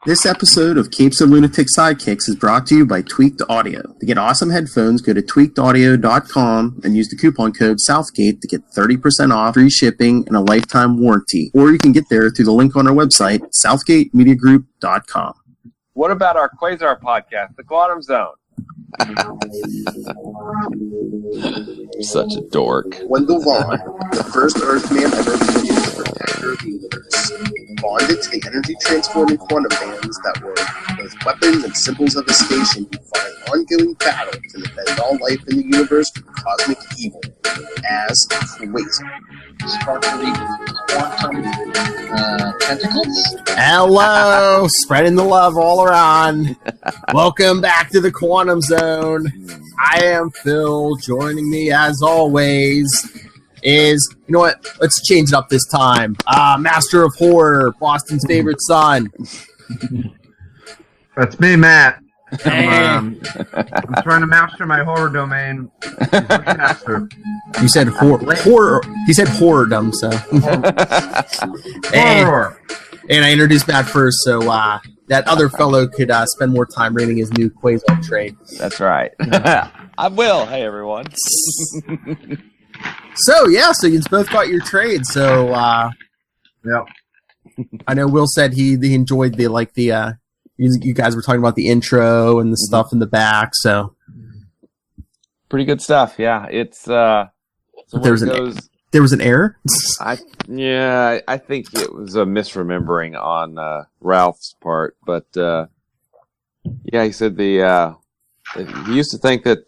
This episode of Capes and Lunatic Sidekicks is brought to you by Tweaked Audio. To get awesome headphones, go to tweakedaudio.com and use the coupon code Southgate to get 30% off, free shipping, and a lifetime warranty. Or you can get there through the link on our website, southgatemediagroup.com. What about our Quasar podcast, The Quantum Zone? Such a dork. Wendell Vaughn, the first Earthman ever created to protector of the universe, bonded to the energy-transforming quantum bands that were both weapons and symbols of his station to fight ongoing battle to defend all life in the universe from cosmic evil, as Quasar. Sparkly quantum tentacles? Hello! Spreading the love all around. Welcome back to the Quantum Zone. I am Phil. Joining me, as always, is, you know what? Let's change it up this time. Master of Horror, Boston's favorite son. That's me, Matt. And I'm trying to master my horror domain. you said horror. He said horror-dom, so. Horror. And I introduced Matt first, so that other fellow could spend more time reading his new Quasar trade. That's right. I will. Hey, everyone. So you both got your trade. So Yep. I know Will said he enjoyed you guys were talking about the intro and the stuff in the back. So Pretty good stuff. Yeah, it's so there was an error. I think it was a misremembering on Ralph's part, but he said he used to think that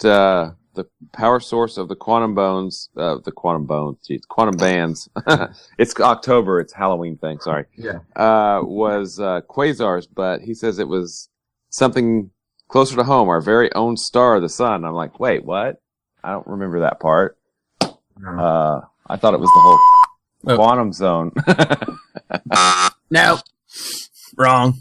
the power source of the quantum bands. It's October. It's Halloween thing. Sorry. Yeah. Was quasars, but he says it was something closer to home, our very own star, the sun. I'm like, wait, what? I don't remember that part. No. I thought it was the whole quantum zone. No, wrong.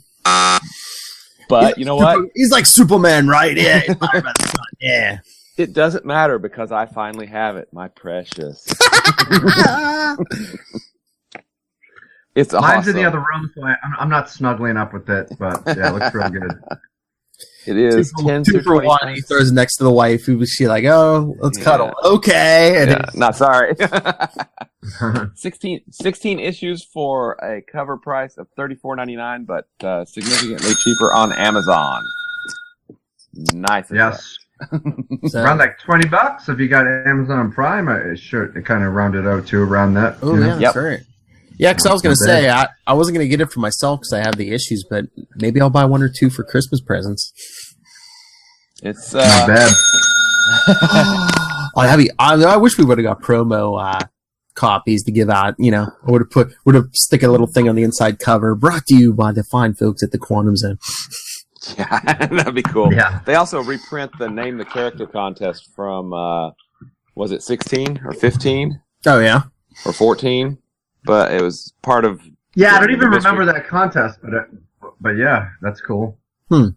But you know what? He's like Superman, right? Yeah. He's powered by the sun. Yeah. It doesn't matter because I finally have it, my precious. It's awesome. Mine's in the other room, so I'm not snuggling up with it, but yeah, it looks real good. It is 10 two through for 20. one. He throws it next to the wife. Who was she like? Oh, let's cuddle. Okay. And Not sorry. 16 issues for a cover price of $34.99, but significantly cheaper on Amazon. Nice. Yes. So, Around like $20 if you got Amazon Prime. It kind of rounded out to around that. oh you know? yeah, that's right. Yeah, because I was going to say I wasn't going to get it for myself because I have the issues, but maybe I'll buy one or two for Christmas presents. It's Not bad. I wish we would have got promo copies to give out. You know, I would have stick a little thing on the inside cover. Brought to you by the fine folks at the Quantum Zone. yeah, that'd be cool. Yeah. They also reprint the Name the Character contest from was it 16 or 15 Oh yeah. or 14? But it was part of. Yeah, I don't even mystery. remember that contest, but yeah, that's cool. I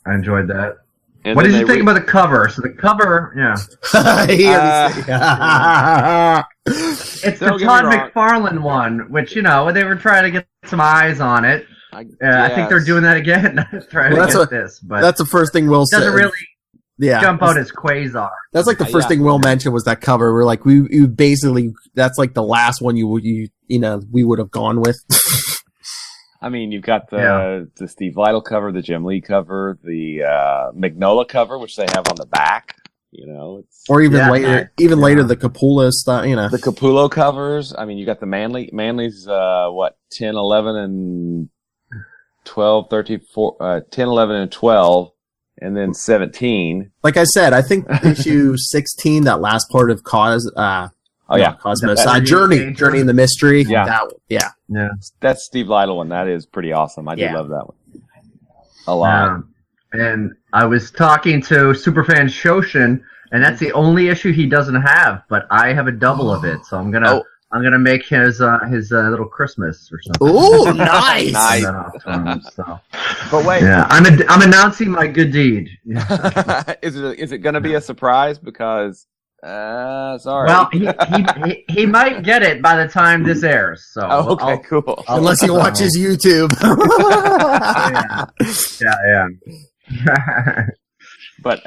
enjoyed that. And What then did you they think about the cover? So the cover, yeah. It's Don't the get me Todd wrong. McFarlane one, which, they were trying to get some eyes on it. I think they're doing that again, trying Well, to get this. But That's the first thing Will it said. doesn't really jump that's- out as Quasar. That's like the first thing Will mentioned was that cover. We're like, we basically, that's like the last one we would have gone with. I mean, you've got the Steve Lytle cover, the Jim Lee cover, the Magnola cover, which they have on the back. It's Or even later, the Capullo stuff. the Capullo covers. I mean, you got the Manly's 10, 11, and 12, 13, 10, 11, and 12. And then 17. Like I said, I think issue 16, that last part of Cosmos, Journey in the Mystery. Yeah. Yeah. That's Steve Lytle one. That is pretty awesome. I do love that one a lot. And I was talking to Superfan Shoshin, and that's the only issue he doesn't have. But I have a double of it, so I'm gonna make his little Christmas or something. Oh, nice! Nice. So. But wait, I'm announcing my good deed. is it going to be a surprise? Because Sorry. Well, he might get it by the time this airs. So okay, cool. Unless he watches YouTube. yeah. But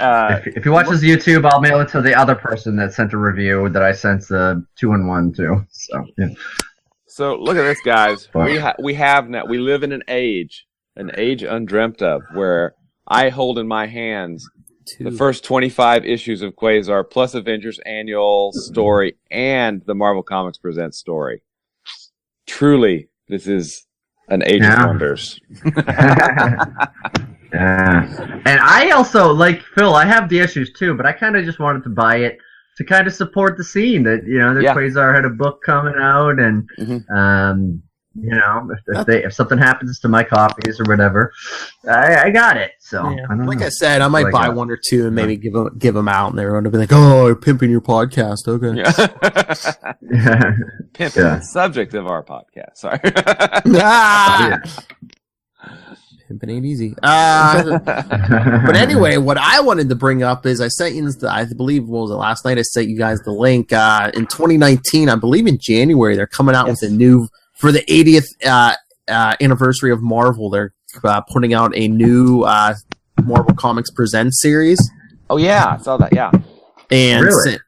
if he watches YouTube, I'll mail it to the other person that sent a review that I sent the 2-in-1 to. So yeah. So look at this, guys. We have now. We live in an age undreamt of, where I hold in my hands the first 25 issues of Quasar, plus Avengers annual story and the Marvel Comics Presents story. Truly, this is an age of wonders. Yeah. And I also, like Phil, I have the issues too, but I kind of just wanted to buy it to kind of support the scene that, Quasar had a book coming out, and if something happens to my copies or whatever, I got it. So I said, I might buy one or two and maybe give them out, and they're going to be like, "Oh, you're pimping your podcast." Okay. Yeah. Pimping the subject of our podcast. Sorry. Pimping ain't easy. But anyway, what I wanted to bring up is I sent you, I believe, what was it, last night I sent you guys the link. In 2019, I believe in January, they're coming out with a new, for the 80th anniversary of Marvel, they're putting out a new Marvel Comics Presents series. Oh, yeah, I saw that, yeah. And really?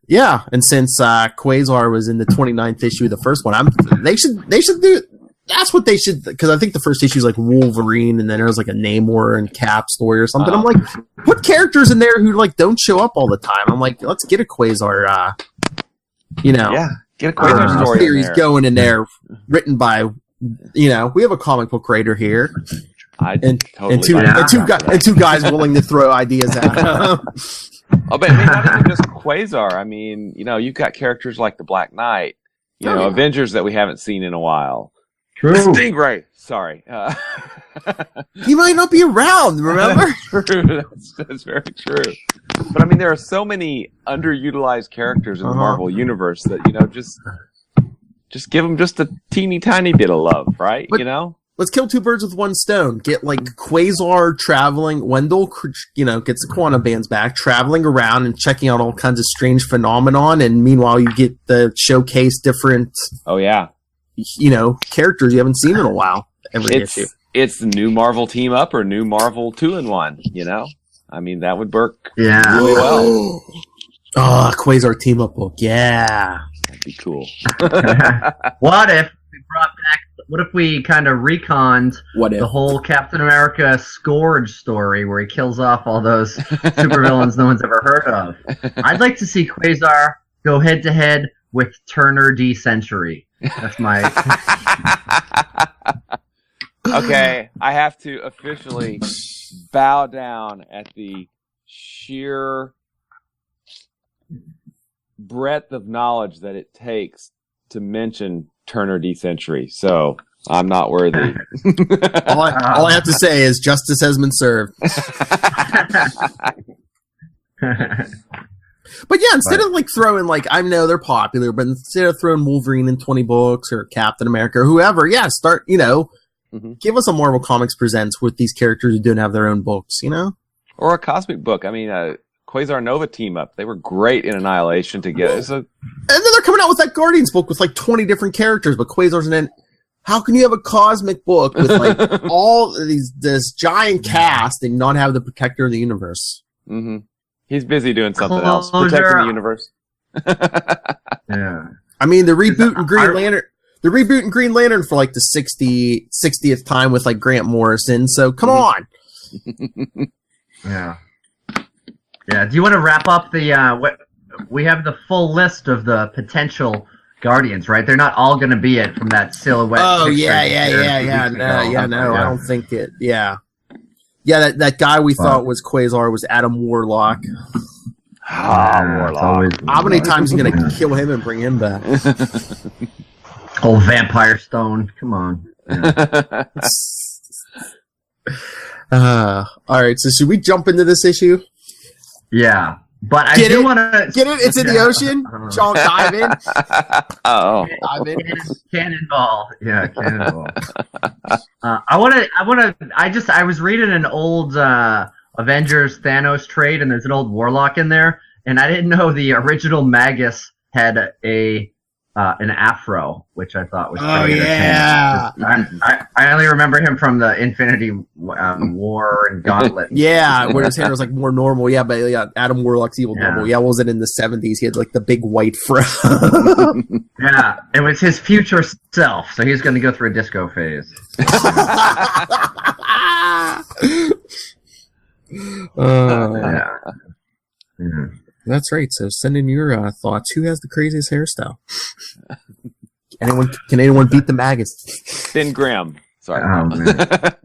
And since Quasar was in the 29th issue of the first one, they should do. That's what they should, because I think the first issue is like Wolverine, and then there's like a Namor and Cap story or something. I'm like, put characters in there who like don't show up all the time. I'm like, let's get a Quasar, get a Quasar story series going in there, written by, we have a comic book writer here, and two guys willing to throw ideas at him. Oh, but not even just Quasar. I mean, you've got characters like the Black Knight, Avengers that we haven't seen in a while. True. Stingray. Sorry. He might not be around, remember? True. That's very true. But I mean, there are so many underutilized characters in the Marvel universe that, just give them just a teeny tiny bit of love, right? But, let's kill two birds with one stone. Get like Quasar traveling. Wendell, gets the quantum bands back, traveling around and checking out all kinds of strange phenomenon. And meanwhile, you get the showcase different. Oh yeah. Characters you haven't seen in a while. Issue. It's the new Marvel Team Up or new Marvel 2-in-1, I mean, that would work really well. Oh, Quasar Team Up book, yeah. That'd be cool. What if we kind of reconned the whole Captain America Scourge story where he kills off all those supervillains no one's ever heard of? I'd like to see Quasar go head-to-head with Turner D. Century. That's my... Okay, I have to officially bow down at the sheer breadth of knowledge that it takes to mention Turner D. Century. So, I'm not worthy. all I have to say is justice has been served. But yeah, instead of throwing I know they're popular, but instead of throwing Wolverine in 20 books or Captain America or whoever, start, give us a Marvel Comics Presents with these characters who don't have their own books, Or a cosmic book. I mean, Quasar Nova Team Up. They were great in Annihilation together. And then they're coming out with that Guardians book with 20 different characters, but Quasar's in it. How can you have a cosmic book with all this giant cast and not have the Protector of the Universe? Mm-hmm. He's busy doing something else, protecting the universe. Yeah. I mean, they're rebooting Green Lantern. They're rebooting Green Lantern for the 60th time with Grant Morrison. So come on. Yeah. Yeah. Do you want to wrap up the? We have the full list of the potential Guardians, right? They're not all going to be it from that silhouette. Oh yeah. No, I don't think it. Yeah. Yeah, that guy we thought was Quasar was Adam Warlock. Warlock. How many times are you going to kill him and bring him back? Old Vampire Stone. Come on. Yeah. All right, so should we jump into this issue? Yeah. But I do want to... Get it? It's in the ocean? Sean, dive in. Oh. Dive in. Cannonball. Yeah, Cannonball. I was reading an old Avengers Thanos trade, and there's an old Warlock in there, And I didn't know the original Magus had an afro, which I thought was pretty entertaining. I only remember him from the Infinity War and Gauntlet. Yeah, where his hair was like more normal. Yeah, but Adam Warlock's evil double. Yeah, what was it in the 70s? He had like the big white fro. Yeah, it was his future self, so he's going to go through a disco phase. Yeah. That's right. So send in your thoughts. Who has the craziest hairstyle? Can anyone beat the Magus? Thin Graham. Sorry. Oh, man.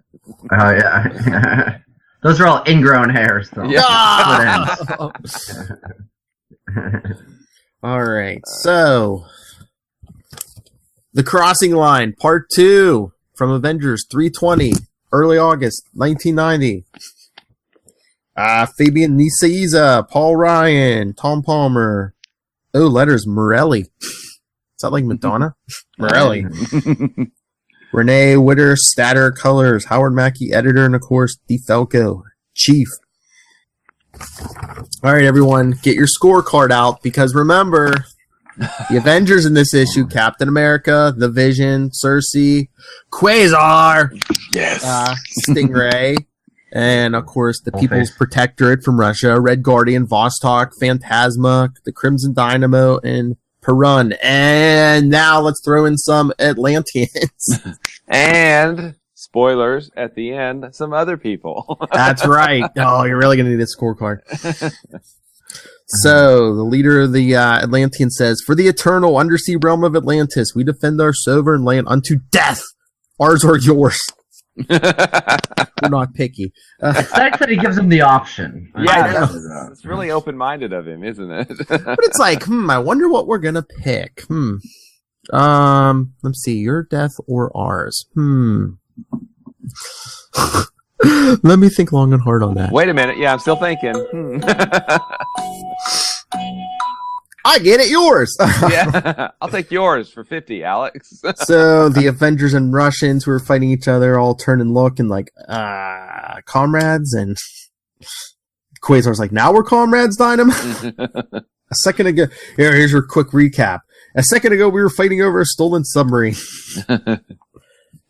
Oh, yeah. Those are all ingrown hairs, though. Yeah. All right. So, The Crossing Line, Part 2 from Avengers 320, early August 1990. Fabian Nicieza, Paul Ryan, Tom Palmer. Oh, letters, Morelli. Is that like Madonna? Morelli. Renee Witter, Statter, Colors, Howard Mackey, editor, and of course, DeFalco, chief. All right, everyone, get your scorecard out because remember, the Avengers in this issue: Captain America, the Vision, Cersei, Quasar, yes, Stingray. And, of course, the People's Protectorate from Russia, Red Guardian, Vostok, Phantasma, the Crimson Dynamo, and Perun. And now let's throw in some Atlanteans. And, spoilers, at the end, some other people. That's right. Oh, you're really going to need a scorecard. So, the leader of the Atlanteans says, "For the eternal undersea realm of Atlantis, we defend our sovereign land unto death. Ours or yours." We're not picky. It's nice that he gives him the option. Yeah, it's really open-minded of him, isn't it? But it's like, I wonder what we're gonna pick. Let's see, your death or ours? Let me think long and hard on that. Wait a minute. Yeah, I'm still thinking. I get it, yours. Yeah, I'll take yours for 50, Alex. So the Avengers and Russians who are fighting each other all turn and look and like, comrades, and Quasar's like, now we're comrades, Dynamo? A second ago, here's your quick recap. A second ago, we were fighting over a stolen submarine.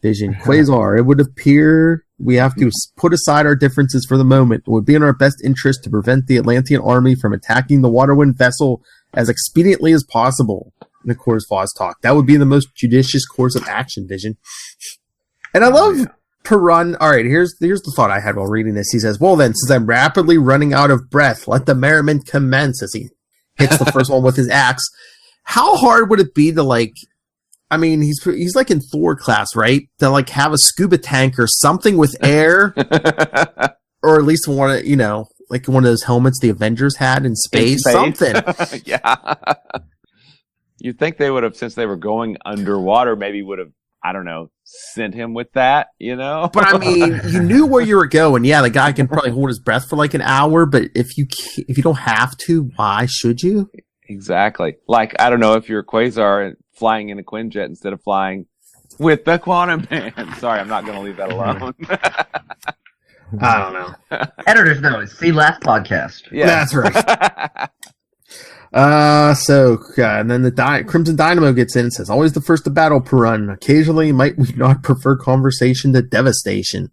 Vision, Quasar, it would appear we have to put aside our differences for the moment. It would be in our best interest to prevent the Atlantean army from attacking the Waterwind vessel as expediently as possible. And of course, Vostok. That would be the most judicious course of action, Vision. And I love Perun. All right, here's the thought I had while reading this. He says, "Well then, since I'm rapidly running out of breath, let the merriment commence," as he hits the first one with his axe. How hard would it be to like, I mean, he's like in Thor class, right? To like have a scuba tank or something with air, or at least one of, like one of those helmets the Avengers had in space. Something. Yeah. You'd think they would have, since they were going underwater, maybe would have, I don't know, sent him with that, But I mean, you knew where you were going. Yeah, the guy can probably hold his breath for like an hour, but if you don't have to, why should you? Exactly. Like, I don't know, if you're Quasar flying in a Quinjet instead of flying with the Quantum Man. Sorry, I'm not going to leave that alone. I don't know. Editor's note. See last podcast. Yeah, that's right. And then the Crimson Dynamo gets in and says, "Always the first to battle, Perun. Occasionally, might we not prefer conversation to devastation?"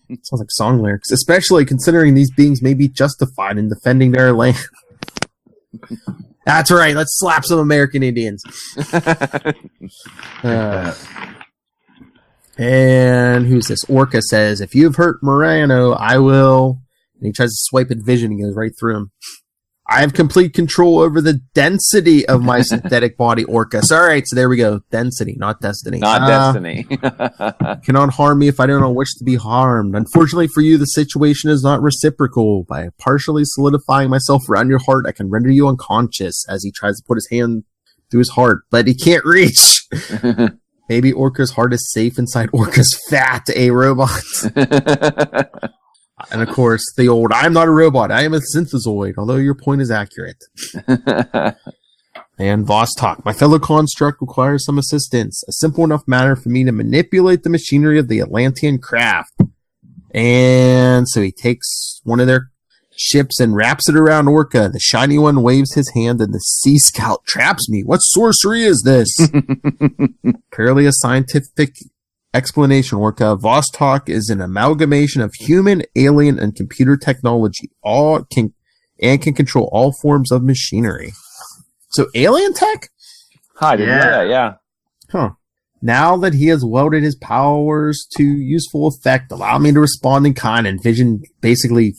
Sounds like song lyrics, especially considering these beings may be justified in defending their land. That's right. Let's slap some American Indians. And who's this? Orca says, "If you've hurt Morano, I will." And he tries to swipe at Vision and goes right through him. "I have complete control over the density of my synthetic body, Orca." So, all right, so there we go. Density, not destiny. Not destiny. "Cannot harm me if I don't wish to be harmed. Unfortunately for you, the situation is not reciprocal. By partially solidifying myself around your heart, I can render you unconscious," as he tries to put his hand through his heart, but he can't reach. Maybe Orca's heart is safe inside Orca's fat, robot. And of course, the old, "I'm not a robot, I am a synthezoid, although your point is accurate." And Vostok, "My fellow construct requires some assistance. A simple enough matter for me to manipulate the machinery of the Atlantean craft." And so he takes one of their ships and wraps it around Orca. The shiny one waves his hand and the Sea Scout traps me. What sorcery is this? Purely a scientific explanation, Orca. Vostok is an amalgamation of human, alien, and computer technology. Can control all forms of machinery. So alien tech? I didn't know that, yeah. Huh. Now that he has welded his powers to useful effect, allow me to respond in kind, and Vision basically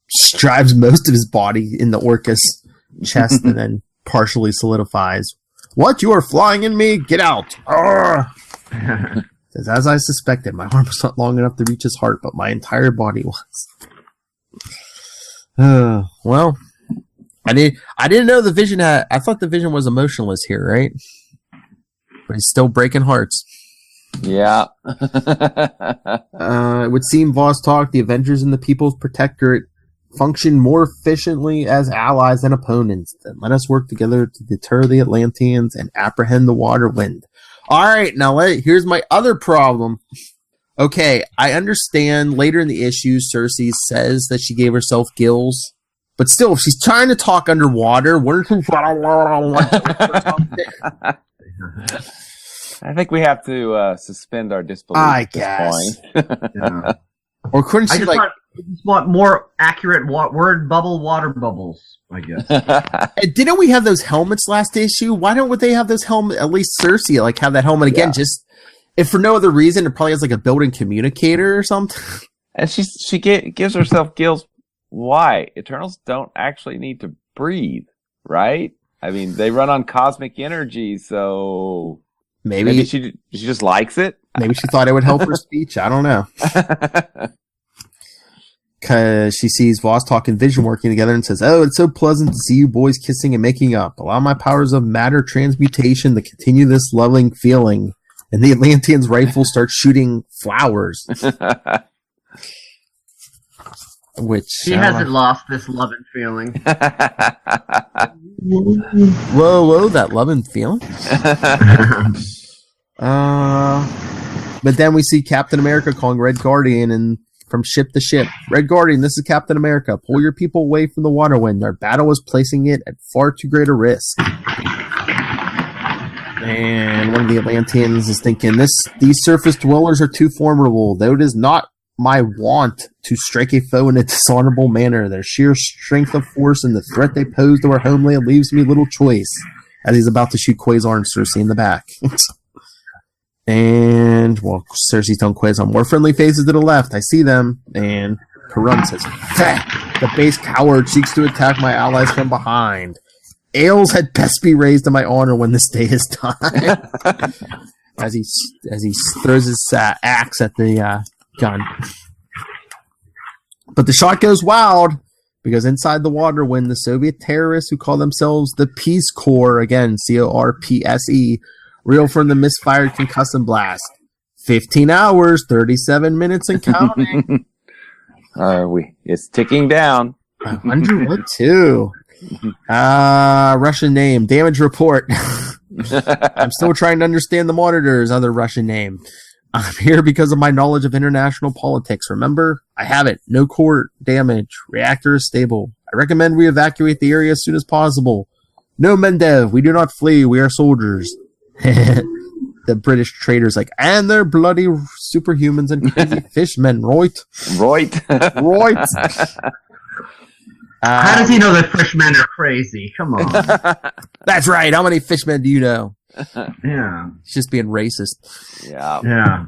strives most of his body in the Orca's chest and then partially solidifies. What? You are flying in me? Get out! Says, as I suspected, my arm was not long enough to reach his heart, but my entire body was. Well, I didn't know the Vision had. I thought the Vision was emotionless here, right? But he's still breaking hearts. Yeah. It would seem Vostok, the Avengers, and the People's Protectorate function more efficiently as allies than opponents. Then let us work together to deter the Atlanteans and apprehend the Water Wind. All right, now here's my other problem. Okay, I understand later in the issue, Cersei says that she gave herself gills. But still, if she's trying to talk underwater, what is I think we have to suspend our disbelief I at this guess. point. Yeah. Or couldn't she I just want more accurate word bubble water bubbles, I guess. Didn't we have those helmets last issue? Why don't they have those helmets? At least Cersei, like, have that helmet again. Just if for no other reason, it probably has like a built-in communicator or something. And she gives herself gills. Why? Eternals don't actually need to breathe, right? I mean, they run on cosmic energy, so maybe she just likes it. Maybe she thought it would help her speech. I don't know. Because she sees Vostok and Vision working together and says, "Oh, it's so pleasant to see you boys kissing and making up. Allow my powers of matter transmutation to continue this loving feeling." And the Atlantean's rifle starts shooting flowers. Which she hasn't lost this loving feeling. Whoa, that loving feeling. But then we see Captain America calling Red Guardian and from ship to ship. Red Guardian, this is Captain America. Pull your people away from the Water Wind. Our battle is placing it at far too great a risk. And one of the Atlanteans is thinking, these surface dwellers are too formidable, though it is not my want to strike a foe in a dishonorable manner. Their sheer strength of force and the threat they pose to our homeland leaves me little choice. As he's about to shoot Quasar and Cersei in the back. And, well, Cersei's telling Quasar, more friendly faces to the left. I see them. And Perich says, the base coward seeks to attack my allies from behind. Ales had best be raised in my honor when this day is done. as he throws his axe at the gun. But the shot goes wild because inside the Water Wind, the Soviet terrorists who call themselves the Peace Corps, again, CORPSE, reel from the misfired concussing blast. 15 hours, 37 minutes and counting. It's ticking down. 102. Russian name. Damage report. I'm still trying to understand the monitor's other Russian name. I'm here because of my knowledge of international politics. Remember? I have it. No core damage. Reactor is stable. I recommend we evacuate the area as soon as possible. No, Mendev. We do not flee. We are soldiers. The British trader's like, and they're bloody superhumans and crazy fishmen, right? Right. How does he know that fishmen are crazy? Come on. That's right. How many fishmen do you know? Yeah. It's just being racist. Yeah.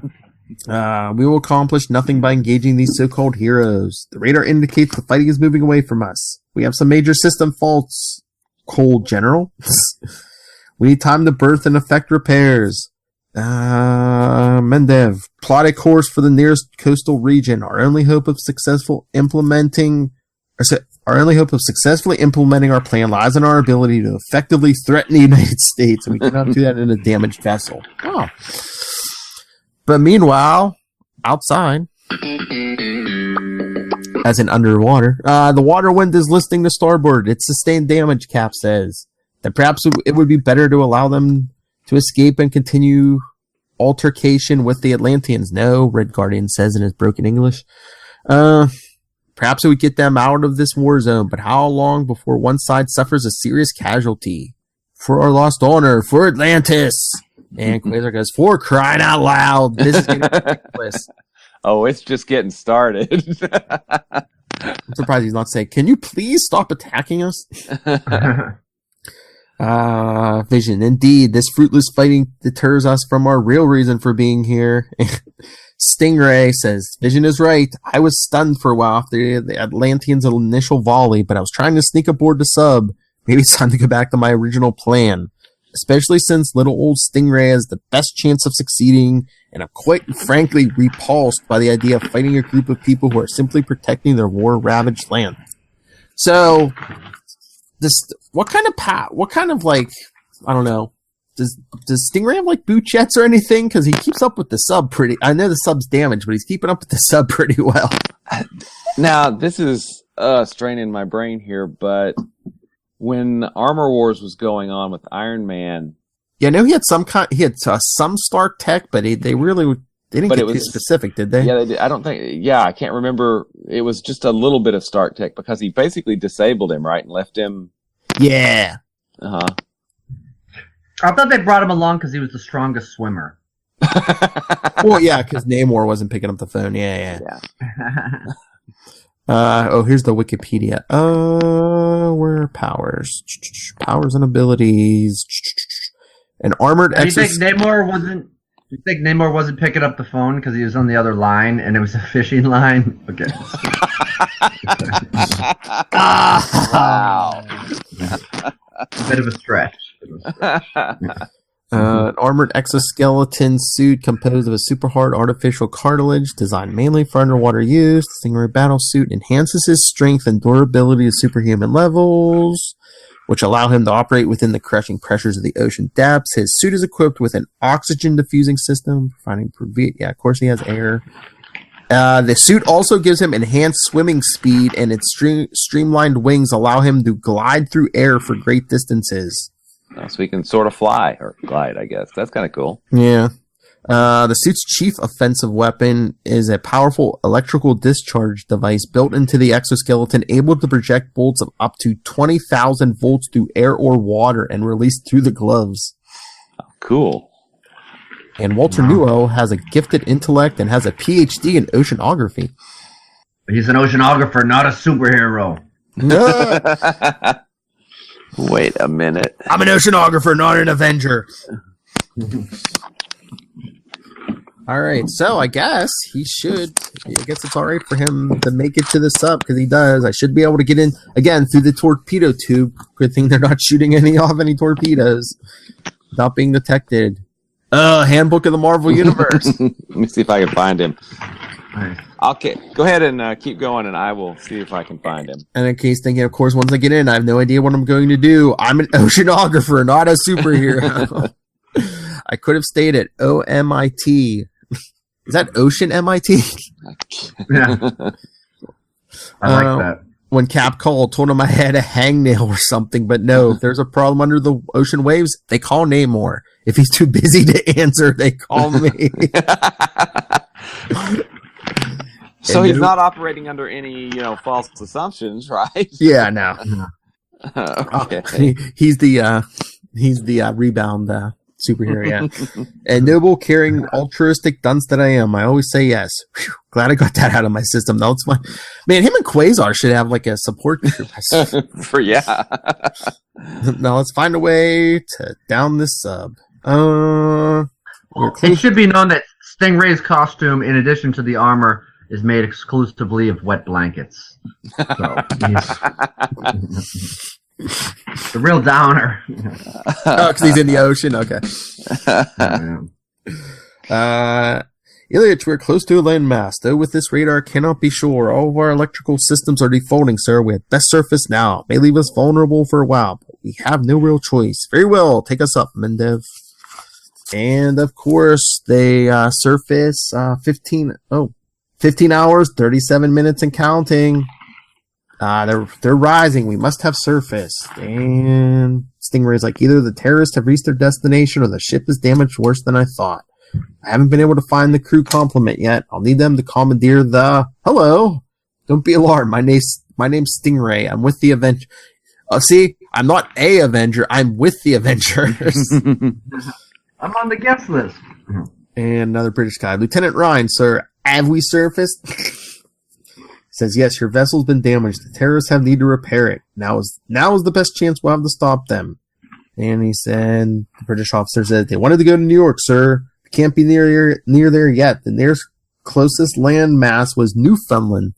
We will accomplish nothing by engaging these so-called heroes. The radar indicates the fighting is moving away from us. We have some major system faults. Cold General. We need time to berth and effect repairs. Mendev, plot a course for the nearest coastal region. Our only hope of successfully implementing our plan lies in our ability to effectively threaten the United States, and we cannot do that in a damaged vessel. Oh. But meanwhile, outside, as in underwater, the Water Wind is listing to starboard. It's sustained damage, Cap says. That perhaps it would be better to allow them to escape and continue altercation with the Atlanteans. No, Red Guardian says in his broken English. Perhaps it would get them out of this war zone, but how long before one side suffers a serious casualty? For our lost honor, for Atlantis! And Quasar goes, for crying out loud, this is getting ridiculous. Oh, it's just getting started. I'm surprised he's not saying, can you please stop attacking us? Vision. Indeed, this fruitless fighting deters us from our real reason for being here. Stingray says, Vision is right. I was stunned for a while after the Atlanteans' initial volley, but I was trying to sneak aboard the sub. Maybe it's time to go back to my original plan. Especially since little old Stingray has the best chance of succeeding, and I'm quite frankly repulsed by the idea of fighting a group of people who are simply protecting their war-ravaged land. So, what kind of like, I don't know, does Stingray have like boot jets or anything? Because he keeps up with the sub I know the sub's damaged, but he's keeping up with the sub pretty well. Now, this is straining my brain here, but when Armor Wars was going on with Iron Man, yeah, I know he had some Stark tech, but they didn't get too specific, did they? Yeah, they did. I don't think. Yeah, I can't remember. It was just a little bit of Stark tech because he basically disabled him, right, and left him. Yeah. Uh huh. I thought they brought him along because he was the strongest swimmer. Well, yeah, because Namor wasn't picking up the phone. Yeah. Here's the Wikipedia. Where are powers? Powers and abilities. An armored Do you think Namor wasn't picking up the phone because he was on the other line and it was a fishing line? Okay. Wow. A bit of a stretch. An armored exoskeleton suit composed of a super hard artificial cartilage designed mainly for underwater use. The Stingray battle suit enhances his strength and durability to superhuman levels, which allow him to operate within the crushing pressures of the ocean depths. His suit is equipped with an oxygen diffusing system, providing of course he has air. The suit also gives him enhanced swimming speed, and its streamlined wings allow him to glide through air for great distances. So he can sort of fly or glide, I guess. That's kind of cool. Yeah. The suit's chief offensive weapon is a powerful electrical discharge device built into the exoskeleton, able to project bolts of up to 20,000 volts through air or water and released through the gloves. Oh, cool. And Walter Nuo has a gifted intellect and has a PhD in oceanography. He's an oceanographer, not a superhero. Wait a minute. I'm an oceanographer, not an Avenger. All right, so I guess it's all right for him to make it to the sub, because he does. I should be able to get in, again, through the torpedo tube. Good thing they're not shooting any torpedoes without being detected. Handbook of the Marvel Universe. Let me see if I can find him. Nice. Okay, go ahead and keep going, and I will see if I can find him. And in case thinking, of course, once I get in, I have no idea what I'm going to do. I'm an oceanographer, not a superhero. I could have stated OMIT. Is that Ocean MIT? Yeah. I like that. When Cap called, told him I had a hangnail or something, but no, if there's a problem under the ocean waves, they call Namor. If he's too busy to answer, they call me. So he's not operating under any, false assumptions, right? Yeah, no. Okay. He's the rebound superhero, yeah. And noble, caring, altruistic dunce that I am, I always say yes. Whew, glad I got that out of my system. Now it's fine. Man, him and Quasar should have like a support group. Now let's find a way to down this sub. It should be known that Stingray's costume, in addition to the armor, is made exclusively of wet blankets. So he's the real downer. Oh, because he's in the ocean? Okay. Ilyich, we're close to a landmass. Though with this radar, cannot be sure. All of our electrical systems are defaulting, sir. We have best surface now. May leave us vulnerable for a while, but we have no real choice. Very well. Take us up, Mendev. And, of course, they surface 15 hours, 37 minutes and counting. They're rising. We must have surface. And Stingray's like, either the terrorists have reached their destination or the ship is damaged worse than I thought. I haven't been able to find the crew complement yet. I'll need them to commandeer the Don't be alarmed. My name's Stingray. I'm with the Avengers. See, I'm not a Avenger. I'm with the Avengers. I'm on the guest list. And another British guy. Lieutenant Ryan, sir, have we surfaced? Says, yes, your vessel's been damaged. The terrorists have need to repair it. Now is the best chance we'll have to stop them. And he said, the British officer said, they wanted to go to New York, sir. They can't be near there yet. The nearest closest land mass was Newfoundland.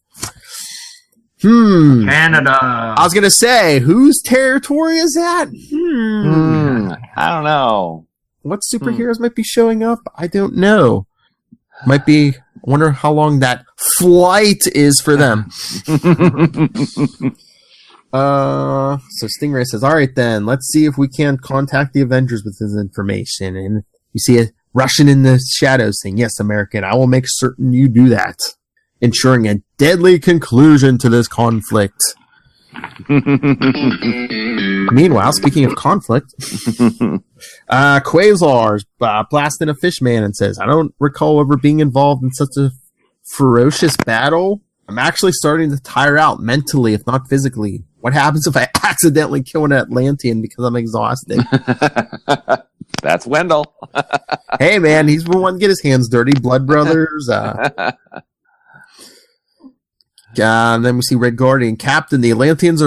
Canada. I was going to say, whose territory is that? I don't know. What superheroes might be showing up? I don't know. Might be, I wonder how long that flight is for them. So Stingray says, all right then, let's see if we can contact the Avengers with this information. And you see a Russian in the shadows saying, yes, American, I will make certain you do that, ensuring a deadly conclusion to this conflict. Meanwhile, speaking of conflict, Quasar's blasting a fishman and says, I don't recall ever being involved in such a ferocious battle. I'm actually starting to tire out mentally, if not physically. What happens if I accidentally kill an Atlantean because I'm exhausted? That's Wendell. Hey, man, he's the one to get his hands dirty. Blood Brothers. And then we see Red Guardian. Captain, the Atlanteans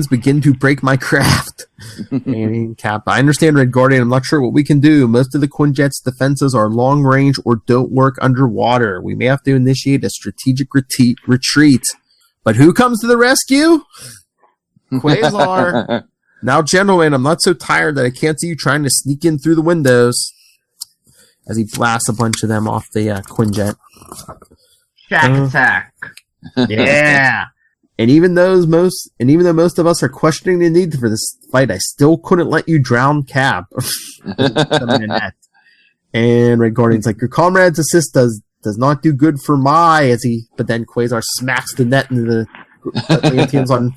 begin to break my craft. And Cap, I understand, Red Guardian. I'm not sure what we can do. Most of the Quinjet's defenses are long range or don't work underwater. We may have to initiate a strategic retreat. But who comes to the rescue? Quasar. Now, gentlemen, I'm not so tired that I can't see you trying to sneak in through the windows. As he blasts a bunch of them off the Quinjet. Shack attack. Yeah. And even though most of us are questioning the need for this fight, I still couldn't let you drown Cap. And Red Guardian's like, your comrade's assist does not do good for but then Quasar smacks the net into the Atlanteans on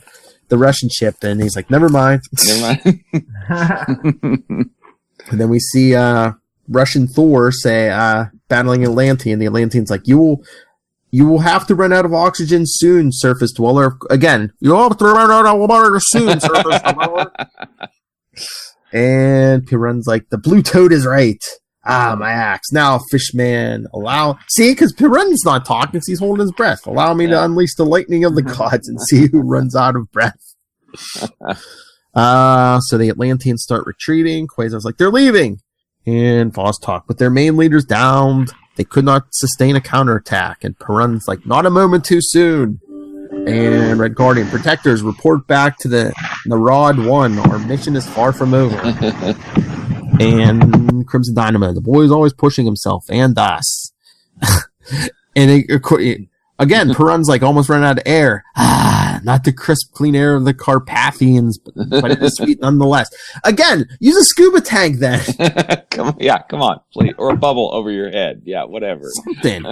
the Russian ship, and he's like, never mind. And then we see Russian Thor say, battling Atlantean. The Atlantean's like, you will have to run out of oxygen soon, surface dweller. Again, you'll have to run out of water soon, surface dweller. And Piran's like, the blue toad is right. My axe. Now, Fishman, see, because Piran's not talking, because he's holding his breath. Allow me to unleash the lightning of the gods and see who runs out of breath. So the Atlanteans start retreating. Quasar's like, they're leaving. And Voss talk, but their main leader's downed. They could not sustain a counterattack. And Piran's like, not a moment too soon. And Red Guardian protectors report back to the Rod 1. Our mission is far from over. And Crimson Dynamo, the boy is always pushing himself, and us. And again, Piran's like almost run out of air. Not the crisp, clean air of the Carpathians, but it is sweet nonetheless. Again, use a scuba tank then. Come on, please, or a bubble over your head. Yeah, whatever. Something.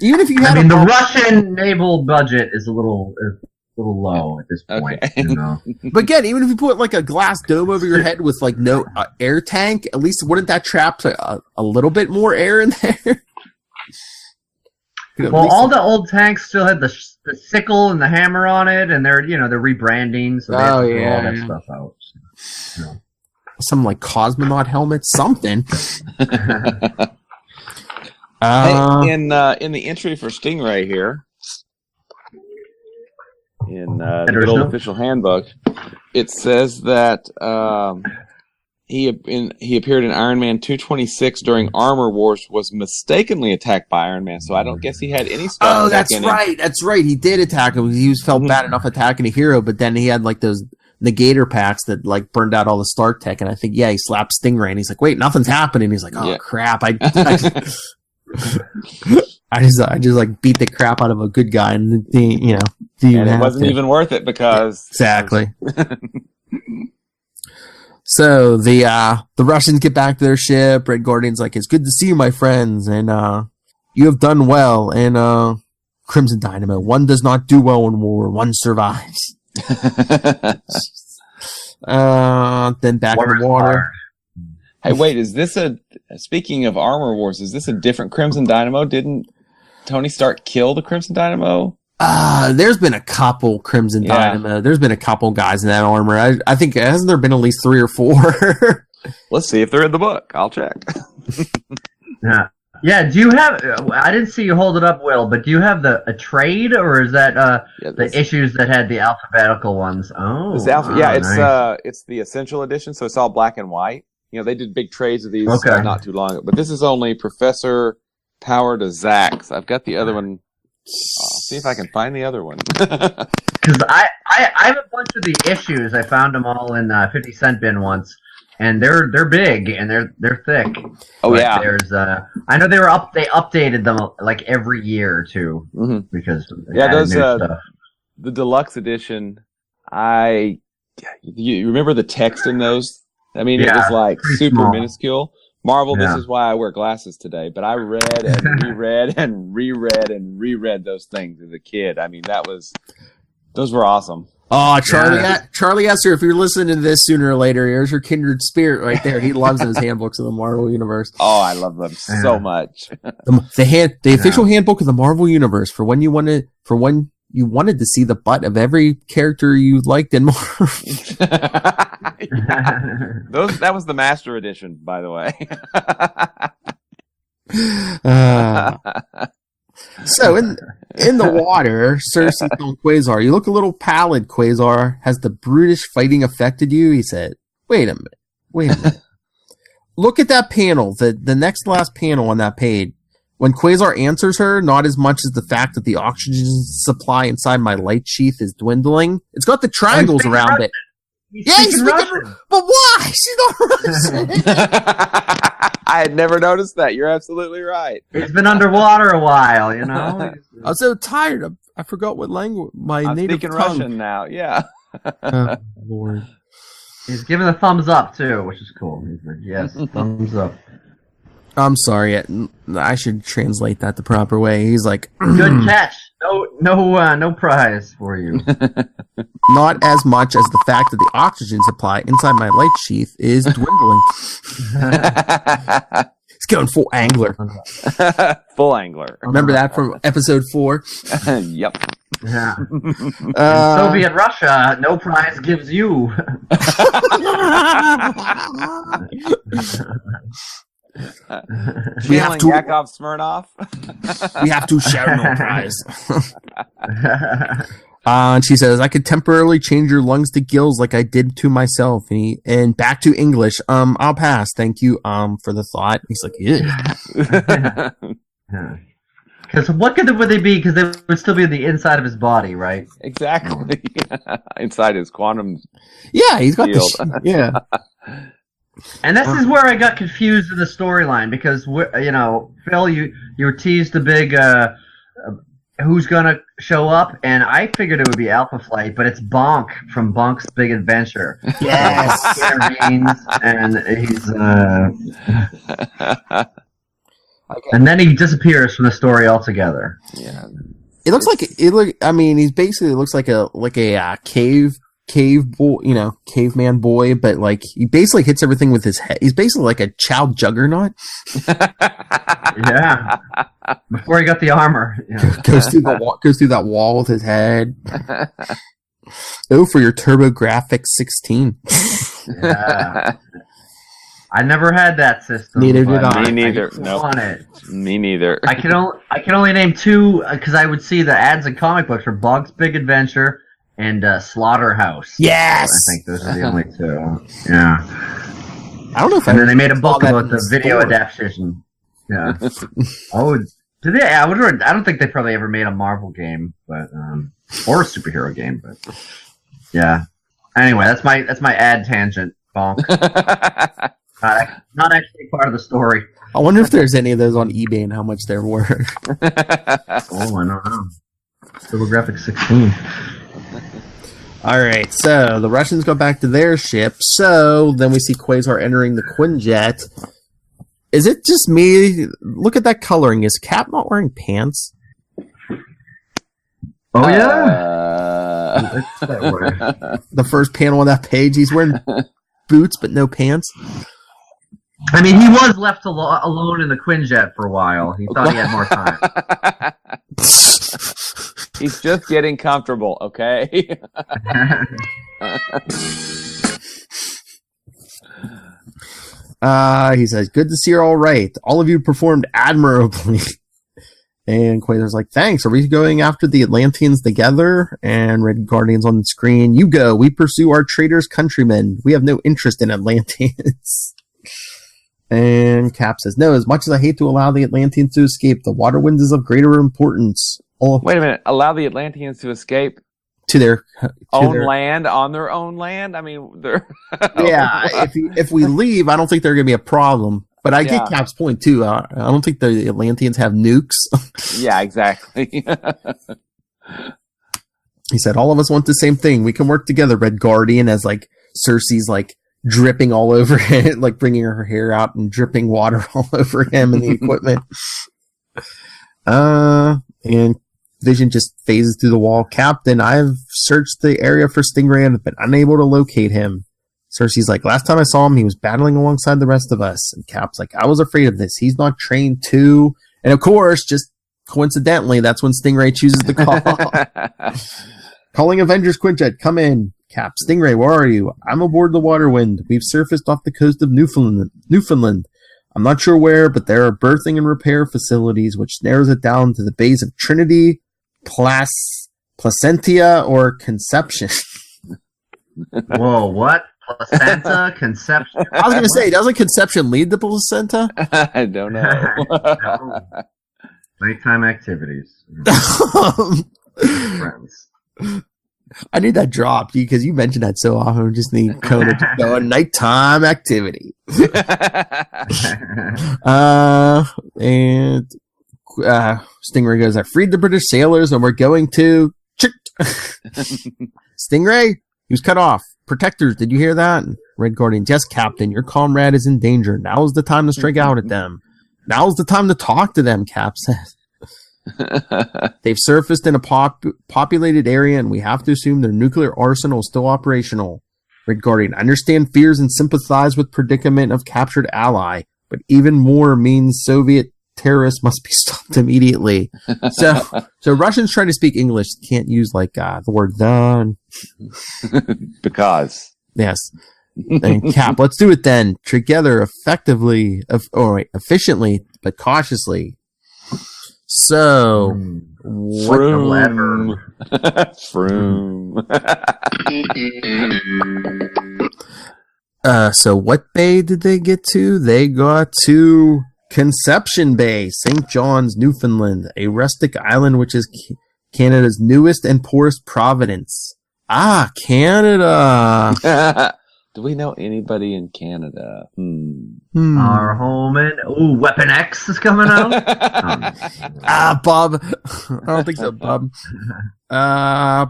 Even if you had, the Russian naval budget is a little low at this point. Okay. You know? But again, even if you put like a glass dome over your head with like no air tank, at least wouldn't that trap a little bit more air in there? Well, all the old tanks still had the sickle and the hammer on it, and they're rebranding, so they have to throw all that stuff out. So. Some like cosmonaut helmet, something. Hey, in the entry for Stingray here, in the good old official handbook, it says that he appeared in Iron Man 226 during Armor Wars, was mistakenly attacked by Iron Man, so I don't guess he had any stuff. Oh, that's right. That's right. He did attack him. He felt bad enough attacking a hero, but then he had like those negator packs that like burned out all the Stark tech, and I think he slapped Stingray, and he's like, wait, nothing's happening. He's like, oh crap, I just like beat the crap out of a good guy, and and it wasn't even worth it because exactly. So the Russians get back to their ship. Red Guardian's like, it's good to see you, my friends, and you have done well. And Crimson Dynamo, one does not do well in war, one survives. Then back in the water. Hey, wait, is this speaking of Armor Wars, is this a different Crimson Dynamo? Tony Stark kill the Crimson Dynamo? There's been a couple Crimson Dynamo. There's been a couple guys in that armor. I think, hasn't there been at least 3 or 4? Let's see if they're in the book. I'll check. Yeah. Yeah, do you have... I didn't see you hold it up, Will, but do you have a trade, or is that the issues that had the alphabetical ones? Oh, it's nice. It's the Essential Edition, so it's all black and white. You know, they did big trades of these not too long ago. But this is only Professor Power to Zax. I've got the other one. I'll see if I can find the other one. Because I have a bunch of the issues. I found them all in 50 cent bin once. And they're big and they're thick. Oh, but yeah. There's I know they updated them like every year or two because those new stuff. The deluxe edition. You remember the text in those? I mean, it was like super small. Minuscule. Marvel. This is why I wear glasses today. But I read and reread and reread those things as a kid. I mean, those were awesome. Oh, Charlie Esser, if you're listening to this sooner or later, here's your kindred spirit right there. He loves those handbooks of the Marvel Universe. Oh, I love them so much. The official handbook of the Marvel Universe for when you wanted to see the butt of every character you liked in Marvel. That was the Master Edition, by the way. So in the water, Cersei told Quasar, "You look a little pallid, Quasar. Has the brutish fighting affected you?" He said, Wait a minute. Look at that panel, the next to last panel on that page. When Quasar answers her, not as much as the fact that the oxygen supply inside my light sheath is dwindling. It's got the triangles around it. He's speaking Russian. But why? She's not Russian. I had never noticed that. You're absolutely right. He's been underwater a while, you know. I'm so tired. I forgot what language I'm native speaking tongue. Russian now. Yeah. Oh, Lord. He's giving the thumbs up too, which is cool. He's like, yes, thumbs up. I'm sorry. I should translate that the proper way. He's like, good catch. No prize for you. Not as much as the fact that the oxygen supply inside my light sheath is dwindling. He's going full angler. Full angler. Remember that from episode 4? Yep. Yeah. In Soviet Russia, no prize gives you. We have to Yakov Smirnoff. We have to share no prize. And she says, "I could temporarily change your lungs to gills like I did to myself." And back to English. I'll pass. Thank you. For the thought. He's like, yeah. Because what would they be? Because they would still be in the inside of his body, right? Exactly. Inside his quantum. Yeah, he's got field. yeah. And this is where I got confused in the storyline because Phil, you teased the big who's gonna show up, and I figured it would be Alpha Flight, but it's Bonk from Bonk's Big Adventure. Yes, and he's and then he disappears from the story altogether. Yeah, it looks like I mean, he basically looks like a cave boy, caveman boy, but like he basically hits everything with his head. He's basically like a child juggernaut. Yeah. Before he got the armor, goes through that wall with his head. Oh, for your TurboGrafx 16. Yeah. I never had that system. Neither did I. Me neither. No. Me neither. I can only name 2 because I would see the ads in comic books for Bog's Big Adventure and Slaughterhouse. Yes! I think those are the only 2. Yeah. I don't know if and then they made a book about the video adaptation. Yeah. Oh, did they? I don't think they probably ever made a Marvel game, but or a superhero game, but yeah. Anyway, that's my ad tangent, Bonk. Not actually part of the story. I wonder if there's any of those on eBay and how much they're worth. Oh, I don't know. TurboGrafx 16. All right, so the Russians go back to their ship. So then we see Quasar entering the Quinjet. Is it just me? Look at that coloring. Is Cap not wearing pants? Oh, yeah. The first panel on that page, he's wearing boots but no pants. I mean, he was left alone in the Quinjet for a while. He thought he had more time. He's just getting comfortable, okay? He says, good to see you're all right. All of you performed admirably. And Quasar's like, thanks. Are we going after the Atlanteans together? And Red Guardian's on the screen. You go. We pursue our traitors' countrymen. We have no interest in Atlanteans. And Cap says, no, as much as I hate to allow the Atlanteans to escape, the water winds is of greater importance. Wait a minute. Allow the Atlanteans to escape to their land, on their own land? I mean, they're... Yeah, if we leave, I don't think they're going to be a problem. But I get Cap's point, too. I don't think the Atlanteans have nukes. Yeah, exactly. He said, all of us want the same thing. We can work together, Red Guardian, as, like, Cersei's, like, dripping all over it, like, bringing her hair out and dripping water all over him and the equipment. And Vision just phases through the wall. Captain, I've searched the area for Stingray and have been unable to locate him. Cersei's like, last time I saw him, he was battling alongside the rest of us. And Cap's like, I was afraid of this. He's not trained too. And of course, just coincidentally, that's when Stingray chooses to call. Calling Avengers Quinjet, come in. Cap, Stingray, where are you? I'm aboard the Waterwind. We've surfaced off the coast of Newfoundland. I'm not sure where, but there are berthing and repair facilities, which narrows it down to the bays of Trinity, Placentia, or Conception. Whoa, what? Placenta? Conception? I was going to say, doesn't Conception lead to placenta? I don't know. No. Nighttime activities. Friends. I need that dropped because you mentioned that so often. We just need Conan to go a nighttime activity. And Stingray goes, I freed the British sailors and we're going to... Stingray? He was cut off. Protectors, did you hear that? Red Guardian, yes, Captain. Your comrade is in danger. Now is the time to strike out at them. Now is the time to talk to them, Cap says. They've surfaced in a populated area, and we have to assume their nuclear arsenal is still operational. Red Guardian, understand fears and sympathize with predicament of captured ally, but even more means Soviet terrorists must be stopped immediately. So Russians trying to speak English can't use like the word done. Because. Yes. And Cap, let's do it then. Together, efficiently, but cautiously. So, what the lever? So what bay did they get to? They got to Conception Bay, St. John's, Newfoundland, a rustic island which is Canada's newest and poorest province. Ah, Canada. Do we know anybody in Canada? Our home in... Weapon X is coming out? Bob. I don't think so, Bob.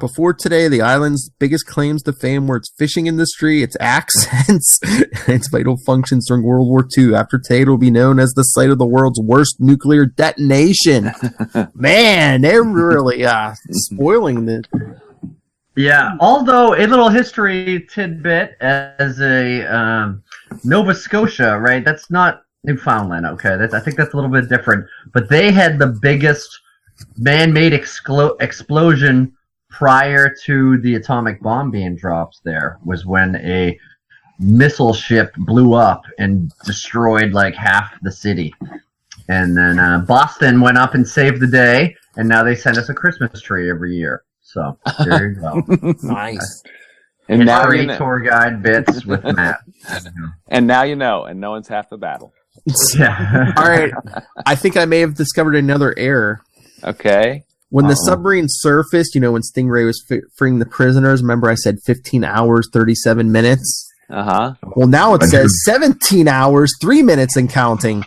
Before today, the island's biggest claims to fame were its fishing industry, its accents, and its vital functions during World War II. After today, it will be known as the site of the world's worst nuclear detonation. Man, they're really spoiling the... Yeah, although a little history tidbit as a Nova Scotia, right? That's not Newfoundland, okay? I think that's a little bit different. But they had the biggest man-made explosion prior to the atomic bomb being dropped there, was when a missile ship blew up and destroyed like half the city. And then Boston went up and saved the day, and now they send us a Christmas tree every year. So, there you go. Nice. And now you know. Tour guide bits with Matt. And now you know, and no one's half the battle. Yeah. All right. I think I may have discovered another error. Okay. When the submarine surfaced, when Stingray was freeing the prisoners, remember I said 15 hours, 37 minutes? Uh-huh. Well, now it says 17 hours, 3 minutes and counting.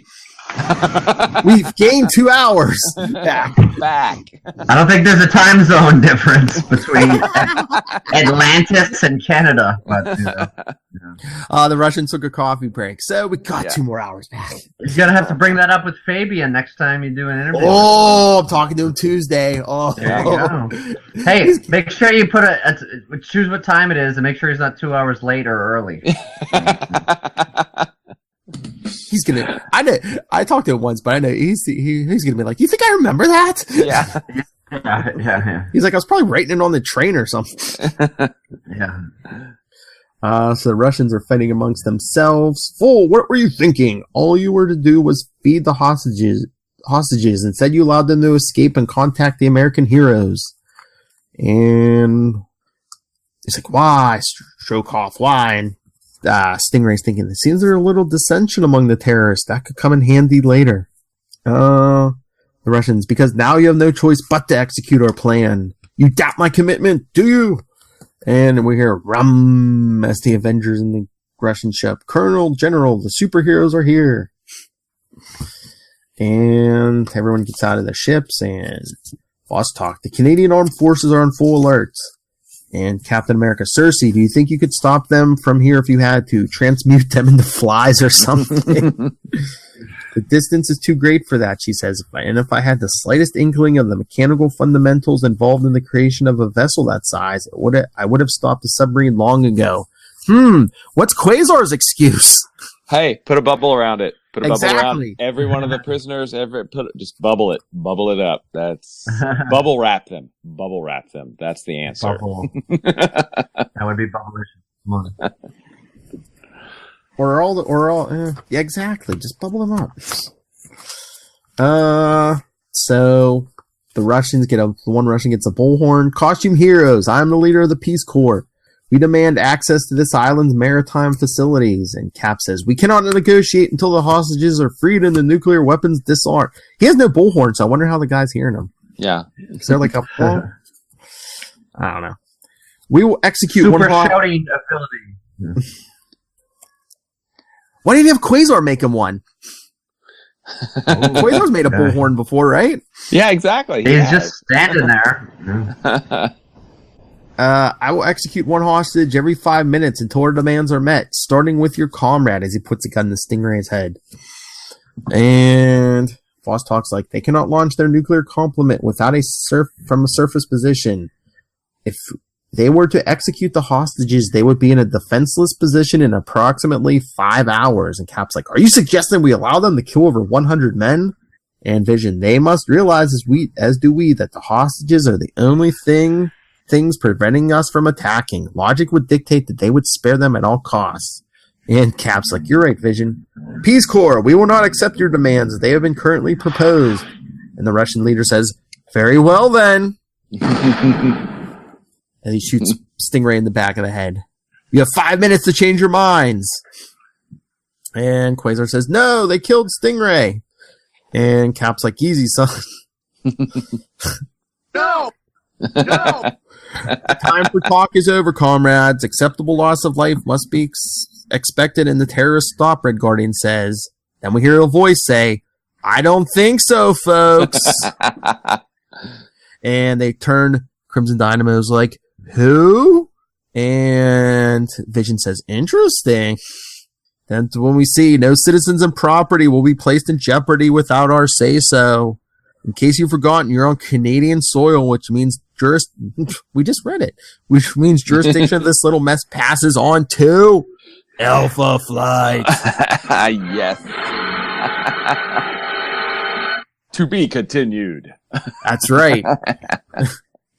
We've gained 2 hours back. I don't think there's a time zone difference between Atlantis and Canada. But, the Russians took a coffee break, so we got 2 more hours back. You're going to have to bring that up with Fabian next time you do an interview. Oh, I'm talking to him Tuesday. Oh, there you go. Hey, make sure you choose what time it is and make sure he's not 2 hours late or early. he's gonna. I talked to him once, but I know he's gonna be like, "You think I remember that?" Yeah. Yeah. He's like, "I was probably writing it on the train or something." Yeah. So the Russians are fighting amongst themselves. Fool, what were you thinking? All you were to do was feed the hostages. Instead, you allowed them to escape and contact the American heroes. And he's like, "Why, Strokoff? Why?" And Stingray's thinking, "It seems there's a little dissension among the terrorists. That could come in handy later." The Russians, because now you have no choice but to execute our plan. You doubt my commitment, do you? And we hear rum as the Avengers in the Russian ship. "Colonel, General, the superheroes are here." And everyone gets out of the ships, and boss talk. "The Canadian Armed Forces are on full alert." And Captain America, "Cersei, do you think you could stop them from here if you had to? Transmute them into flies or something?" "The distance is too great for that," she says. If I had the slightest inkling of the mechanical fundamentals involved in the creation of a vessel that size, I would have stopped the submarine long ago." What's Quasar's excuse? Hey, put a bubble around it. Put a bubble around Exactly. every one of the prisoners. Just bubble it up. That's bubble wrap them. That's the answer. Bubble. That would be bubble. Yeah, exactly. Just bubble them up. So the one Russian gets a bullhorn. "Costume heroes, I am the leader of the Peace Corps. We demand access to this island's maritime facilities." And Cap says, "We cannot negotiate until the hostages are freed and the nuclear weapons disarmed." He has no bullhorn, so I wonder how the guy's hearing him. Yeah. Is there like a I don't know. "We will execute Super one shouting ability. Why didn't you have Quasar make him one? Quasar's made a bullhorn before, right? Yeah, exactly. He's just standing there. "I will execute one hostage every 5 minutes until our demands are met, starting with your comrade," as he puts a gun to Stingray's head. And Voss talks like, "They cannot launch their nuclear complement without from a surface position. If they were to execute the hostages, they would be in a defenseless position in approximately 5 hours. And Cap's like, "Are you suggesting we allow them to kill over 100 men? And Vision, "They must realize, as do we, that the hostages are the only things preventing us from attacking. Logic would dictate that they would spare them at all costs." And Cap's like, "You're right, Vision. Peace Corps, we will not accept your demands. They have been currently proposed." And the Russian leader says, "Very well then." And he shoots Stingray in the back of the head. "You have 5 minutes to change your minds." And Quasar says, "No, they killed Stingray." And Cap's like, "Easy, son." No! "The time for talk is over, comrades. Acceptable loss of life must be expected and the terrorists stop," Red Guardian says. Then we hear a voice say, "I don't think so, folks." And they turn. Crimson Dynamo's like, "Who?" And Vision says, "Interesting." Then when we see, "No citizens and property will be placed in jeopardy without our say-so. In case you've forgotten, you're on Canadian soil, which means we just read it, which means jurisdiction of this little mess passes on to Alpha Flight." Yes. To be continued. That's right.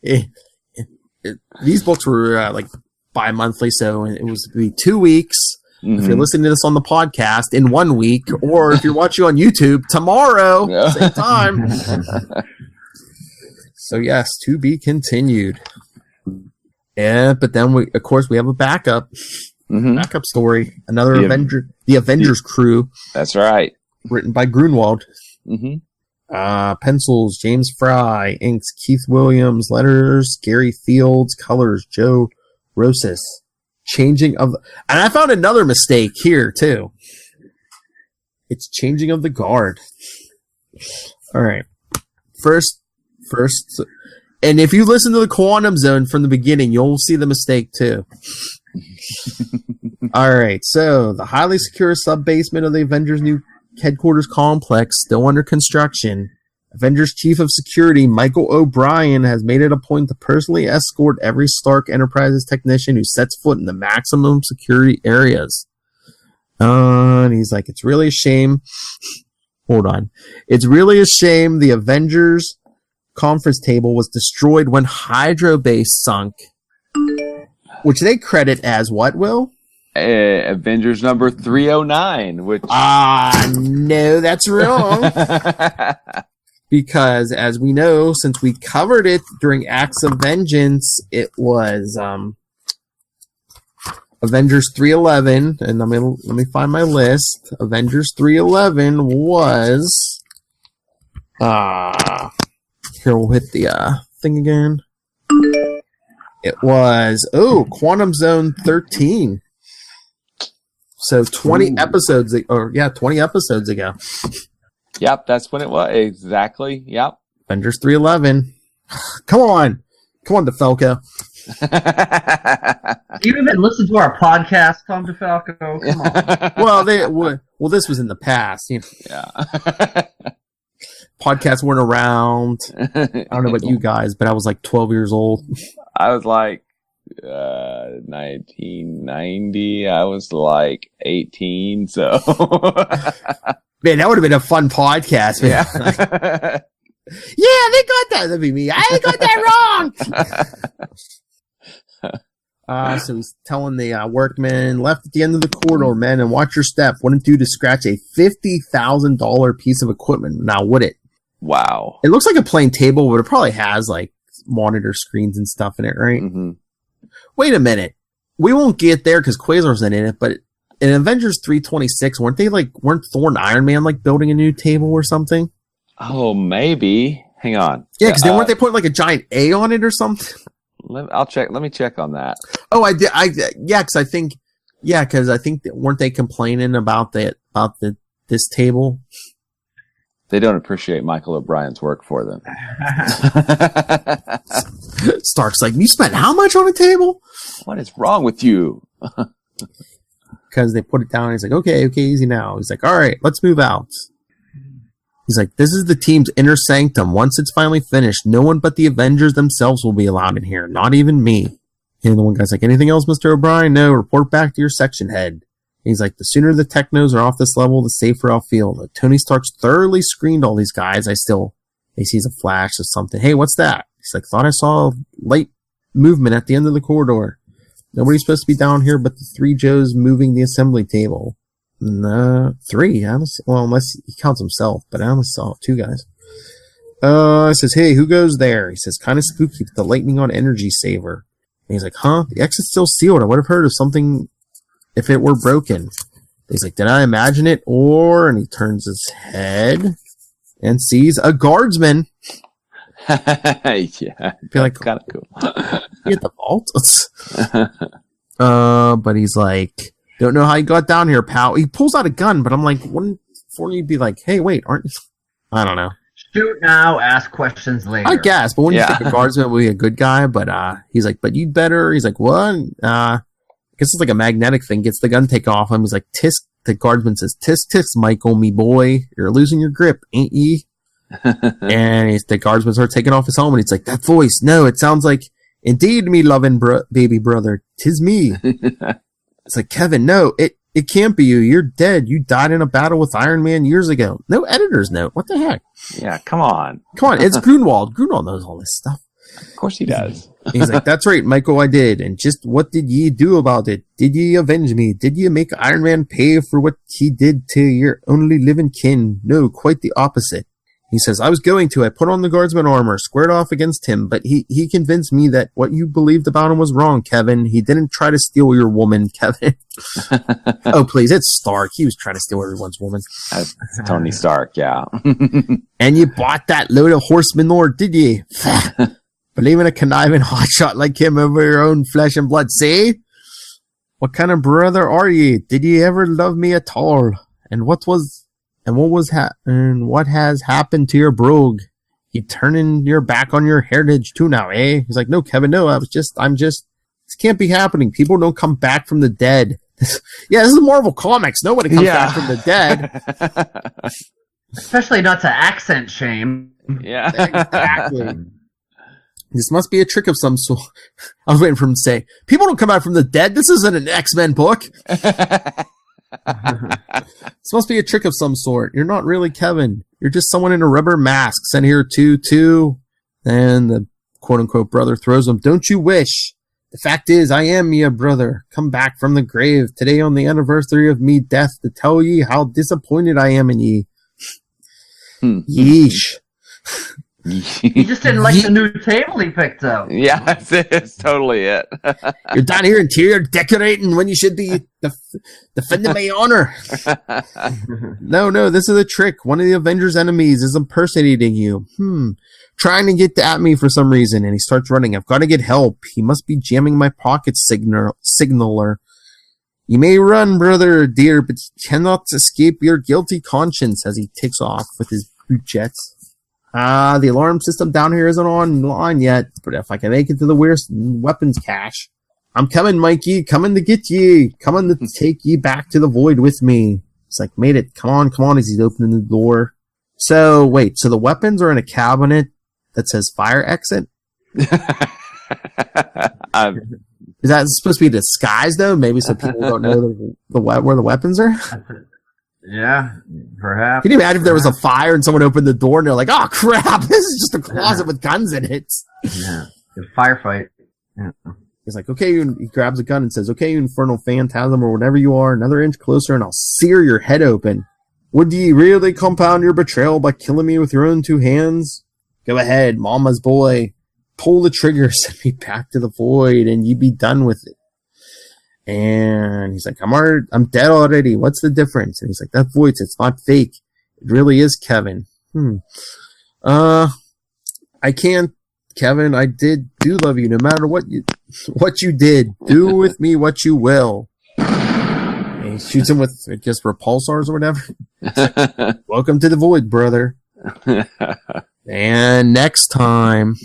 These books were like bi-monthly, so it was to be 2 weeks. If you're listening to this on the podcast, in 1 week, or if you're watching on YouTube, tomorrow, same time. So yes, to be continued. Yeah, but then we have a backup story. Another the Avengers crew. That's right. Written by Grunwald. Pencils, James Fry. Inks, Keith Williams. Letters, Gary Fields. Colors, Joe Rosas. And I found another mistake here too. It's changing of the guard. All right. First, and if you listen to the Quantum Zone from the beginning, you'll see the mistake too. All right. So the highly secure sub-basement of the Avengers' new headquarters complex, still under construction. Avengers Chief of Security Michael O'Brien has made it a point to personally escort every Stark Enterprises technician who sets foot in the maximum security areas. And he's like, it's really a shame. Hold on. It's really a shame the Avengers conference table was destroyed when Hydro Base sunk. Which they credit as what, Will? Avengers number 309, which... no, that's wrong. Because, as we know, since we covered it during Acts of Vengeance, it was Avengers 311, and let me find my list. Avengers 311 was... here, we'll hit the thing again. It was, Quantum Zone 13. So 20 episodes, 20 episodes ago. Yep, that's when it was. Exactly, yep. Avengers 311. Come on, DeFalco. You even listen to our podcast, Tom DeFalco? Come on. Well, this was in the past. You know. Yeah. Podcasts weren't around. I don't know about you guys, but I was like 12 years old. I was like 1990. I was like 18, so... Man, that would have been a fun podcast, man. Yeah. Yeah, they got that. That'd be me. I got that wrong. So he's telling the workmen, left at the end of the corridor, men, and watch your step. Wouldn't do to scratch a $50,000 piece of equipment. Now, would it? Wow. It looks like a plain table, but it probably has like monitor screens and stuff in it, right? Mm-hmm. Wait a minute. We won't get there because Quasar's in it, but in Avengers 326, weren't Thor and Iron Man like building a new table or something? Oh, maybe. Hang on. Yeah, because weren't they putting like a giant A on it or something? I'll check. Let me check on that. Oh, I did. Because I think weren't they complaining about this table? They don't appreciate Michael O'Brien's work for them. Stark's like, you spent how much on a table? What is wrong with you? Because they put it down. He's like, okay, easy now. He's like, all right, let's move out. He's like, this is the team's inner sanctum. Once it's finally finished, no one but the Avengers themselves will be allowed in here. Not even me. And the one guy's like, anything else, Mr. O'Brien? No, report back to your section head. And he's like, the sooner the technos are off this level, the safer I'll feel. Though Tony Stark's thoroughly screened all these guys. He sees a flash of something. Hey, what's that? He's like, thought I saw light movement at the end of the corridor. Nobody's supposed to be down here but the three Joes moving the assembly table. Three. Unless he counts himself, but I only saw two guys. Says, hey, who goes there? He says, kind of spooky with the lightning on energy saver. And he's like, huh? The exit's still sealed. I would have heard of something if it were broken. He's like, did I imagine it? And he turns his head and sees a guardsman. Yeah. I feel like kind of cool. You at the vault? But he's like, don't know how you got down here, pal. He pulls out a gun, but I'm like, wouldn't you be like, hey, wait, aren't you? I don't know. Shoot now, ask questions later. I guess, but when you think the guardsman would be a good guy, but he's like, but you'd better. He's like, what? I guess it's like a magnetic thing. Gets the gun taken off him. He's like, tisk. The guardsman says, tisk, tisk, Michael, me boy. You're losing your grip, ain't ye? And the guardsman starts taking off his helmet. He's like, that voice, no, it sounds like, indeed, me loving baby brother, 'tis me. It's like, Kevin, no, it can't be you. You're dead. You died in a battle with Iron Man years ago. No editor's note. What the heck? Yeah, come on. It's Grunwald. Grunwald knows all this stuff. Of course he does. He's like, that's right, Michael, I did. And just what did ye do about it? Did ye avenge me? Did ye make Iron Man pay for what he did to your only living kin? No, quite the opposite. He says, I was going to. I put on the guardsman armor, squared off against him, but he convinced me that what you believed about him was wrong, Kevin. He didn't try to steal your woman, Kevin. Oh, please, it's Stark. He was trying to steal everyone's woman. That's Tony Stark, yeah. And you bought that load of horseman lore, did ye? Believing a conniving hotshot like him over your own flesh and blood, see? What kind of brother are ye? Did ye ever love me at all? And what has happened to your brogue? You turning your back on your heritage too now, eh? He's like, no, Kevin, no, this can't be happening. People don't come back from the dead. Yeah, this is Marvel Comics. Nobody comes back from the dead. Especially not to accent shame. Yeah. Exactly. This must be a trick of some sort. I was waiting for him to say, people don't come back from the dead. This isn't an X-Men book. This must be a trick of some sort. You're not really Kevin. You're just someone in a rubber mask sent here too. And the quote-unquote brother throws him. Don't you wish? The fact is, I am your brother, come back from the grave today on the anniversary of me death to tell ye how disappointed I am in ye. Yeesh. He just didn't like the new table he picked up. Yeah, that's totally it. You're down here interior decorating when you should be defending my honor. No, this is a trick. One of the Avengers' enemies is impersonating you. Trying to get at me for some reason, and he starts running. I've got to get help. He must be jamming my pocket signaler. You may run, brother, dear, but you cannot escape your guilty conscience as he takes off with his boot jets. The alarm system down here isn't online yet, but if I can make it to the weapons cache. I'm coming, Mikey, coming to get ye, coming to take ye back to the void with me. It's like, made it, come on, as he's opening the door. So, wait, so the weapons are in a cabinet that says fire exit? Is that supposed to be disguised, though? Maybe so people don't know where the weapons are? Yeah, perhaps. Can you imagine if there was a fire and someone opened the door and they're like, oh, crap, this is just a closet with guns in it. Yeah, a firefight. Yeah. He's like, okay, he grabs a gun and says, okay, you infernal phantasm or whatever you are, another inch closer and I'll sear your head open. Would ye really compound your betrayal by killing me with your own two hands? Go ahead, mama's boy. Pull the trigger, send me back to the void, and ye be done with it. And he's like, I'm dead already. What's the difference? And he's like, that voice, it's not fake. It really is Kevin. I can't, Kevin. I do love you no matter what you did. Do with me what you will. And he shoots him with, I guess, repulsors or whatever. Welcome to the void, brother. And next time.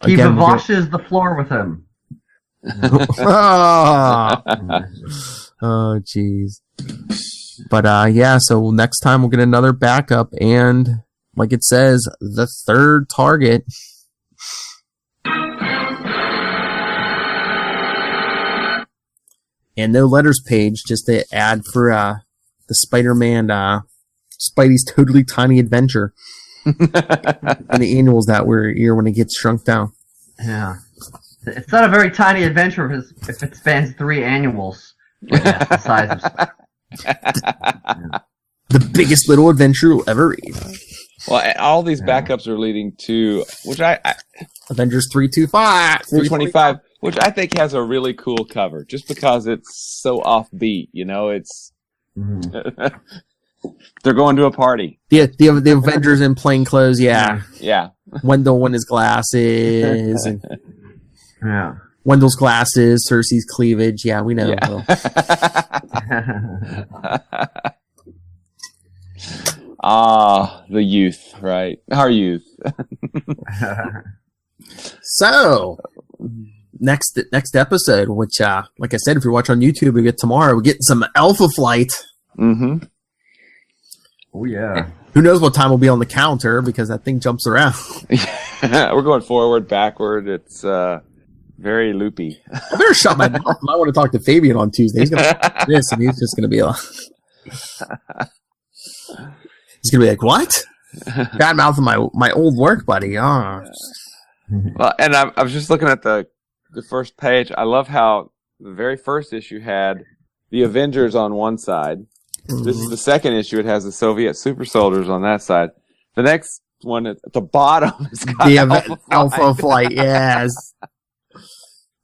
He vavashes the floor with him. Oh, jeez. But yeah, so next time we'll get another backup and, like it says, the third target. And no letters page, just to add for the Spider-Man Spidey's Totally Tiny Adventure. And the annuals that year when it gets shrunk down. Yeah. It's not a very tiny adventure if it spans 3 annuals. Yeah, the size of... The biggest little adventure you'll ever read. Well, all these backups are leading to, which I Avengers 325, which I think has a really cool cover, just because it's so offbeat. You know, it's they're going to a party. The Avengers in plain clothes, yeah. Wendell in his glasses, and Wendell's glasses, Cersei's cleavage. Yeah, we know. Yeah. The youth, right? Our youth. So, next episode, which, like I said, if you watch on YouTube, we get tomorrow. We're getting some Alpha Flight. Mm-hmm. Oh yeah. Who knows what time will be on the counter because that thing jumps around. We're going forward, backward. It's very loopy. I better shut my mouth. I might want to talk to Fabian on Tuesday. He's going to this, and he's just going to be like, he's going to be like, what? Bad mouth of my old work buddy. Oh. Well, and I was just looking at the first page. I love how the very first issue had the Avengers on one side. This is the second issue. It has the Soviet super soldiers on that side. The next one at the bottom has got the Alpha Flight. Yes.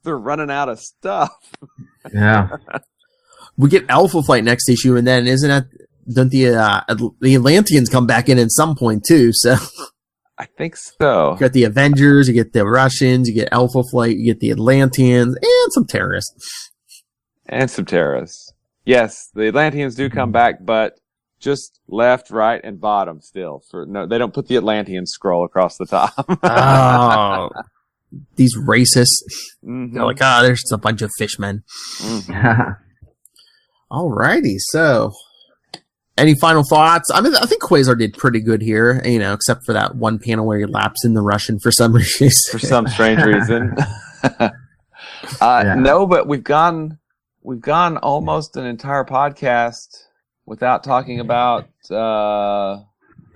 They're running out of stuff. Yeah. We get Alpha Flight next issue, and then don't the Atlanteans come back in at some point too? So I think so. You got the Avengers, you get the Russians, you get Alpha Flight, you get the Atlanteans, and some terrorists. Yes, the Atlanteans do come back, but just left, right, and bottom still. They don't put the Atlantean scroll across the top. Oh, these racists. Mm-hmm. They're like, there's a bunch of fishmen. Mm-hmm. Alrighty, so any final thoughts? I mean, I think Quasar did pretty good here, except for that one panel where he laps in the Russian for some reason. For some strange reason. No, but we've gone we've gone almost an entire podcast without talking about the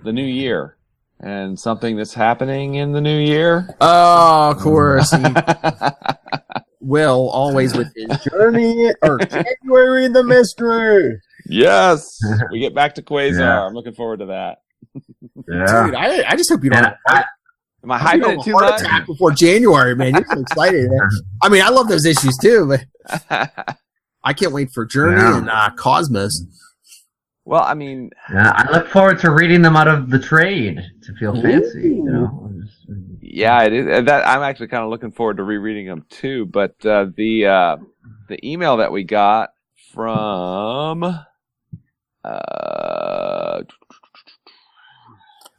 new year and something that's happening in the new year. Oh, of course. Will always with his journey or January in the mystery. Yes, we get back to Quasar. Yeah. I'm looking forward to that. Yeah. Dude, I just hope you don't. Am I hyping it too heart much? attack before January, man. You're so excited. Man. I mean, I love those issues too, but I can't wait for Journey and Cosmos. Well, I mean, I look forward to reading them out of the trade to feel fancy. You know? yeah, it is. That I'm actually kind of looking forward to rereading them too. But the email that we got from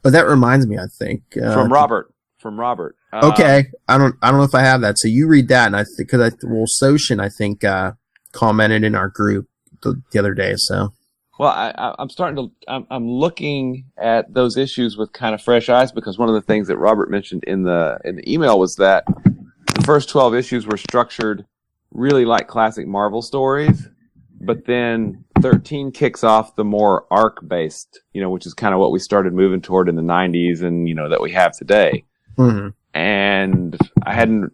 but that reminds me, I think from Robert. From Robert. Okay, I don't know if I have that. So you read that, and Soshin I think commented in our group the other day. So. Well, I'm starting to. I'm looking at those issues with kind of fresh eyes because one of the things that Robert mentioned in the email was that the first 12 issues were structured really like classic Marvel stories, but then 13 kicks off the more arc-based, which is kind of what we started moving toward in the 90s, and that we have today. Mm-hmm. And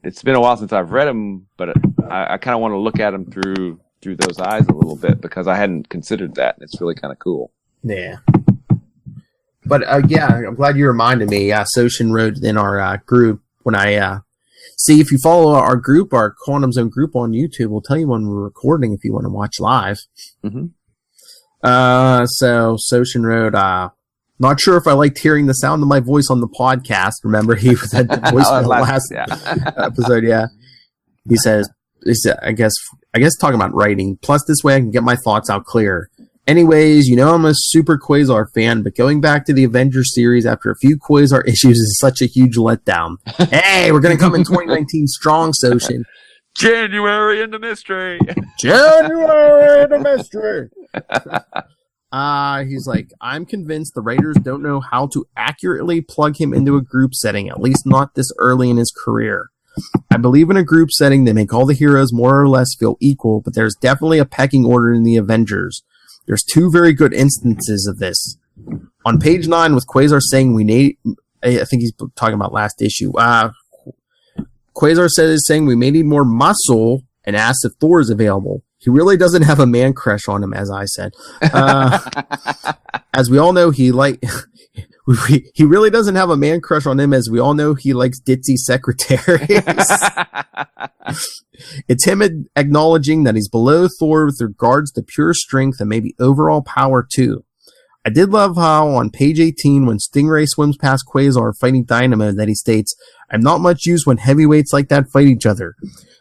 it's been a while since I've read them, but I kind of want to look at them through those eyes a little bit because I hadn't considered that. It's really kind of cool. Yeah. But yeah, I'm glad you reminded me. Soshin wrote in our group when I see if you follow our group, our Quantum Zone group on YouTube, we'll tell you when we're recording if you want to watch live. Mm-hmm. So Soshin wrote, not sure if I liked hearing the sound of my voice on the podcast. Remember he was at the voice for the last episode. Yeah. He says, I guess talking about writing. Plus, this way I can get my thoughts out clear. Anyways, I'm a super Quasar fan, but going back to the Avengers series after a few Quasar issues is such a huge letdown. Hey, we're going to come in 2019 strong, Soshin. January in the mystery. January in the mystery. He's like, I'm convinced the writers don't know how to accurately plug him into a group setting, at least not this early in his career. I believe in a group setting they make all the heroes more or less feel equal, but there's definitely a pecking order in the Avengers. There's two very good instances of this. On page 9 with Quasar saying we need, I think he's talking about last issue. Quasar saying we may need more muscle and asks if Thor is available. He really doesn't have a man crush on him, as I said. As we all know, he really doesn't have a man crush on him, as we all know he likes ditzy secretaries. It's him acknowledging that he's below Thor with regards to pure strength and maybe overall power too. I did love how on page 18 when Stingray swims past Quasar fighting Dynamo that he states, I'm not much use when heavyweights like that fight each other.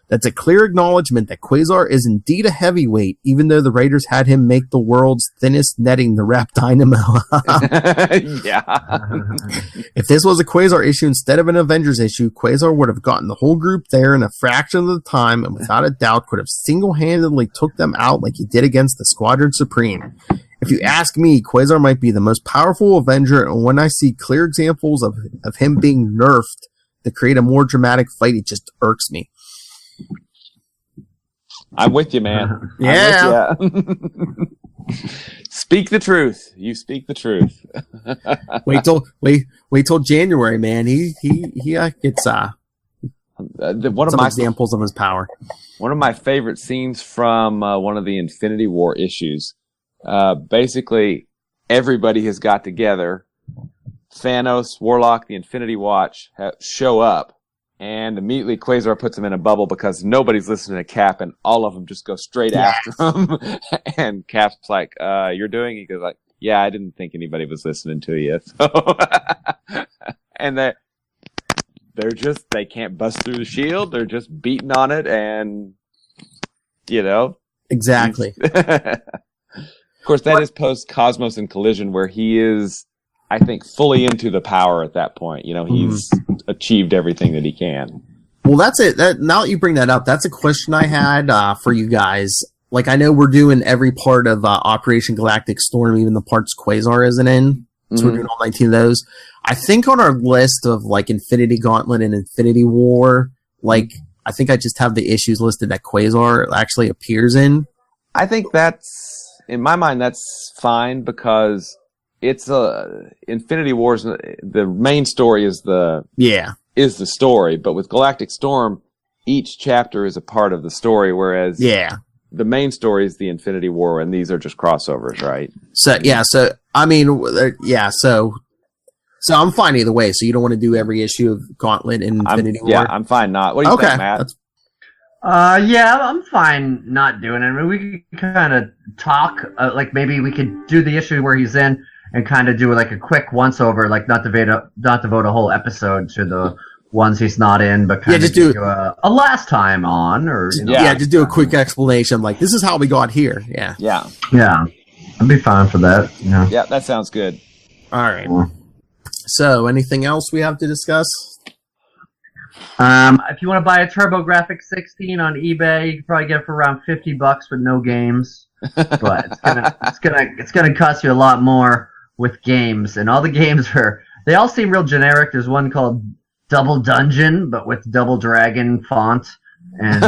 That's a clear acknowledgement that Quasar is indeed a heavyweight, even though the writers had him make the world's thinnest netting to wrap Dynamo up. Yeah. If this was a Quasar issue instead of an Avengers issue, Quasar would have gotten the whole group there in a fraction of the time and without a doubt could have single-handedly took them out like he did against the Squadron Supreme. If you ask me, Quasar might be the most powerful Avenger, and when I see clear examples of him being nerfed to create a more dramatic fight, it just irks me. I'm with you, man. Yeah. Speak the truth. You speak the truth. wait till January, man. He gets some examples of his power. One of my favorite scenes from one of the Infinity War issues. Basically, everybody has got together. Thanos, Warlock, the Infinity Watch show up. And immediately Quasar puts him in a bubble because nobody's listening to Cap, and all of them just go straight after him. And Cap's like, you're doing it? He goes like, yeah, I didn't think anybody was listening to you. So and they can't bust through the shield. They're just beating on it and, Exactly. Of course, that is post-Cosmos and Collision where he is, I think, fully into the power at that point. He's achieved everything that he can. Well, that's it. Now that you bring that up, that's a question I had for you guys. Like, I know we're doing every part of Operation Galactic Storm, even the parts Quasar isn't in. So we're doing all 19 of those. I think on our list of, like, Infinity Gauntlet and Infinity War, like, I think I just have the issues listed that Quasar actually appears in. I think that's, in my mind, that's fine because it's Infinity Wars. The main story is the story, but with Galactic Storm, each chapter is a part of the story, whereas the main story is the Infinity War, and these are just crossovers, right? So So I'm fine either way. So you don't want to do every issue of Gauntlet and Infinity War? Yeah, I'm fine not. What do you think, Matt? I'm fine not doing it. I mean, we could kind of talk, like maybe we could do the issue where he's in and kind of do like a quick once-over, like not devote a whole episode to the ones he's not in, but kind of just do a last time on, or just do a quick explanation, like this is how we got here. Yeah. I'd be fine for that. Yeah, that sounds good. All right. So, anything else we have to discuss? If you want to buy a TurboGrafx 16 on eBay, you can probably get it for around $50 with no games. But it's gonna cost you a lot more with games, and all the games they all seem real generic. There's one called Double Dungeon, but with Double Dragon font, and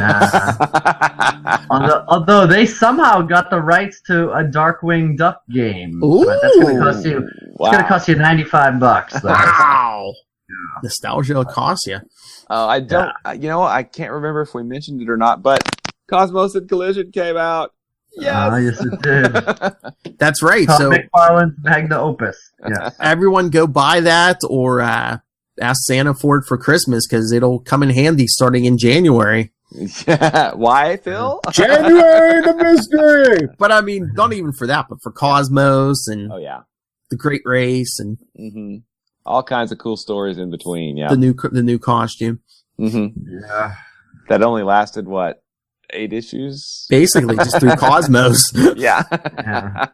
although they somehow got the rights to a Darkwing Duck game, but that's gonna cost you. It's gonna cost you $95. Though. Wow, nostalgia will cost you. I don't. I can't remember if we mentioned it or not, but Cosmos and Collision came out. Yes, it did. That's right. Todd so McFarlane's Magna Opus. Yeah. Everyone go buy that or ask Santa for it for Christmas because it'll come in handy starting in January. Yeah. Why, Phil? January the mystery. But I mean, not even for that, but for Cosmos and the Great Race and all kinds of cool stories in between. Yeah. The new costume. Yeah. That only lasted 8 issues? Basically, just through Cosmos. Yeah. I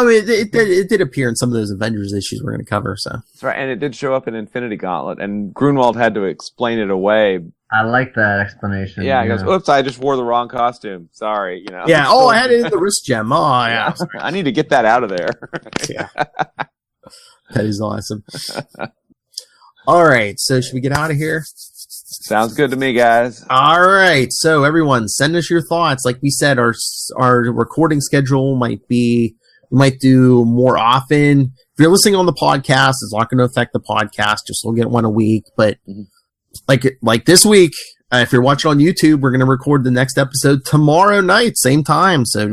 mean, it did appear in some of those Avengers issues we're going to cover. So that's right, and it did show up in Infinity Gauntlet, and Grunwald had to explain it away. I like that explanation. Yeah, he goes, "Oops, I just wore the wrong costume. Sorry, Yeah. Oh, I had it in the wrist gem. Oh, yeah. I need to get that out of there." Yeah. That is awesome. All right, so should we get out of here? Sounds good to me, guys. All right, so everyone, send us your thoughts. Like we said, our recording schedule we might do more often. If you're listening on the podcast, it's not going to affect the podcast. Just we'll get one a week. But like this week, if you're watching on YouTube, we're going to record the next episode tomorrow night, same time. So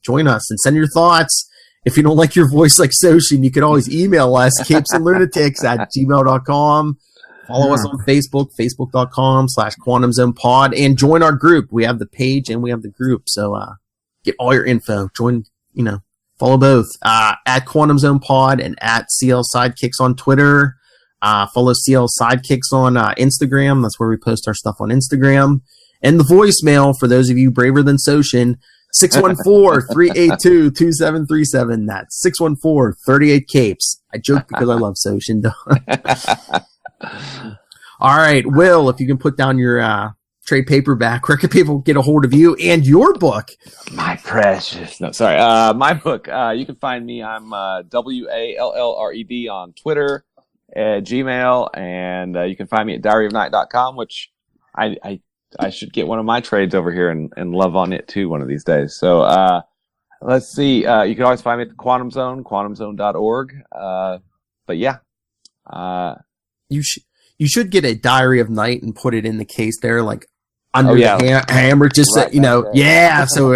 join us and send your thoughts. If you don't like your voice like Soshin, you can always email us, capesandlunatics@gmail.com. Follow us on Facebook, facebook.com/QuantumZonePod, and join our group. We have the page and we have the group. So get all your info. Join, follow both at Quantum Zone Pod and at CL Sidekicks on Twitter. Follow CL Sidekicks on Instagram. That's where we post our stuff on Instagram. And the voicemail, for those of you braver than Soshin, 614-382-2737. That's 614-38-CAPES. I joke because I love Soshin. All right, Will, if you can put down your trade paperback, where can people get a hold of you and your book? My precious. No, sorry. My book. You can find me. I'm WALLRED on Twitter, Gmail, and you can find me at diaryofnight.com, which I should get one of my trades over here and love on it too one of these days. So let's see. You can always find me at the Quantum Zone, quantumzone.org. But yeah. You should get a Diary of Night and put it in the case there, like under the hammer, just right, so,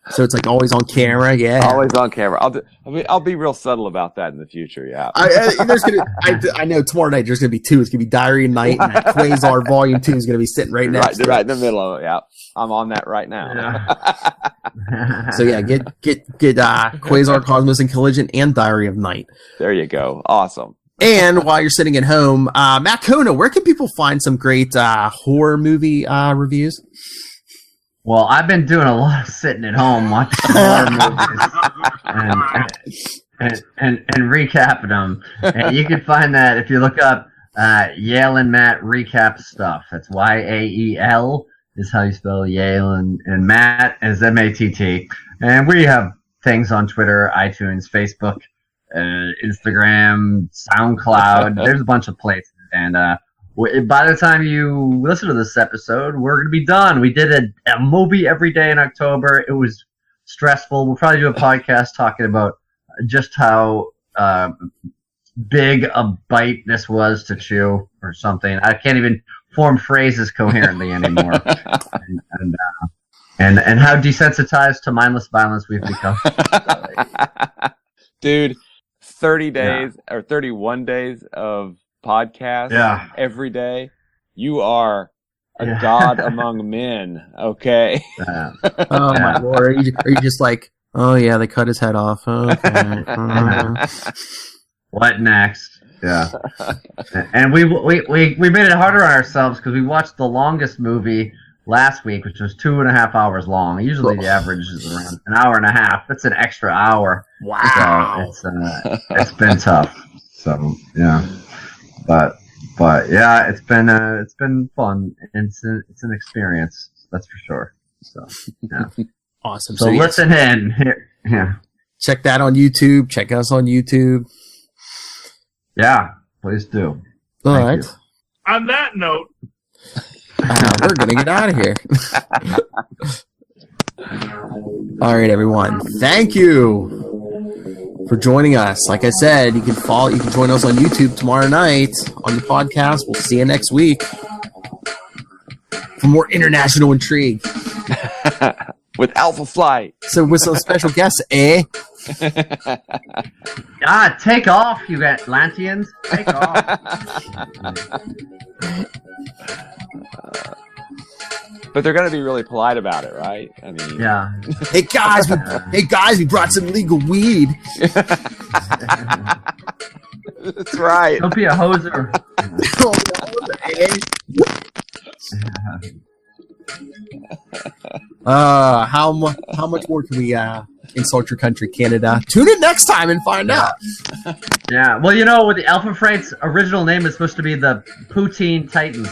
so it's like always on camera. Yeah, always on camera. I'll be real subtle about that in the future. Yeah, I know tomorrow night there's gonna be 2. It's gonna be Diary of Night and Quasar Volume 2 is gonna be sitting right next to it. Right in the middle of it. Yeah, I'm on that right now. Yeah. So yeah, get Quasar, Cosmos, and Collision and Diary of Night. There you go. Awesome. And while you're sitting at home, Matt Kona, where can people find some great horror movie reviews? Well, I've been doing a lot of sitting at home watching horror movies and recapping them. And you can find that if you look up Yale and Matt Recap Stuff. That's YAEL is how you spell Yale, and Matt is MATT. And we have things on Twitter, iTunes, Facebook, Instagram, SoundCloud. There's a bunch of places, and by the time you listen to this episode, we're going to be done. We did a movie every day in October. It was stressful. We'll probably do a podcast talking about just how big a bite this was to chew or something. I can't even form phrases coherently anymore. and how desensitized to mindless violence we've become. Dude, 30 days or 31 days of podcasts every day. You are a god among men, okay? Oh, my Lord. Are you just like, oh, yeah, they cut his head off. Okay. What next? Yeah. And we made it harder on ourselves because we watched the longest movie last week, which was 2.5 hours long. Usually the average is around an hour and a half. That's an extra hour. Wow. So it's been tough. So, yeah. But yeah, it's been fun. It's an experience, that's for sure. So, yeah. Awesome. So listen in. Yeah. Check that on YouTube. Check us on YouTube. Yeah, please do. All right. On that note, we're gonna get out of here. All right, everyone. Thank you for joining us. Like I said, you can join us on YouTube tomorrow night on the podcast. We'll see you next week for more international intrigue. With Alpha Flight. So with some special guests, eh? Take off, you Atlanteans. Take off. But they're going to be really polite about it, right? I mean, yeah. Hey guys, we brought some legal weed. That's right. Don't be a hoser. How much more can we insult your country, Canada? Tune in next time and find out. Yeah. Well, with the Alpha Freight's original name is supposed to be the Poutine Titans.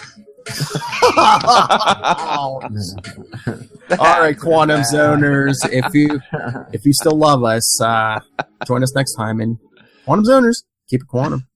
All right, Quantum Zoners. If you still love us, join us next time. And Quantum Zoners, keep it quantum.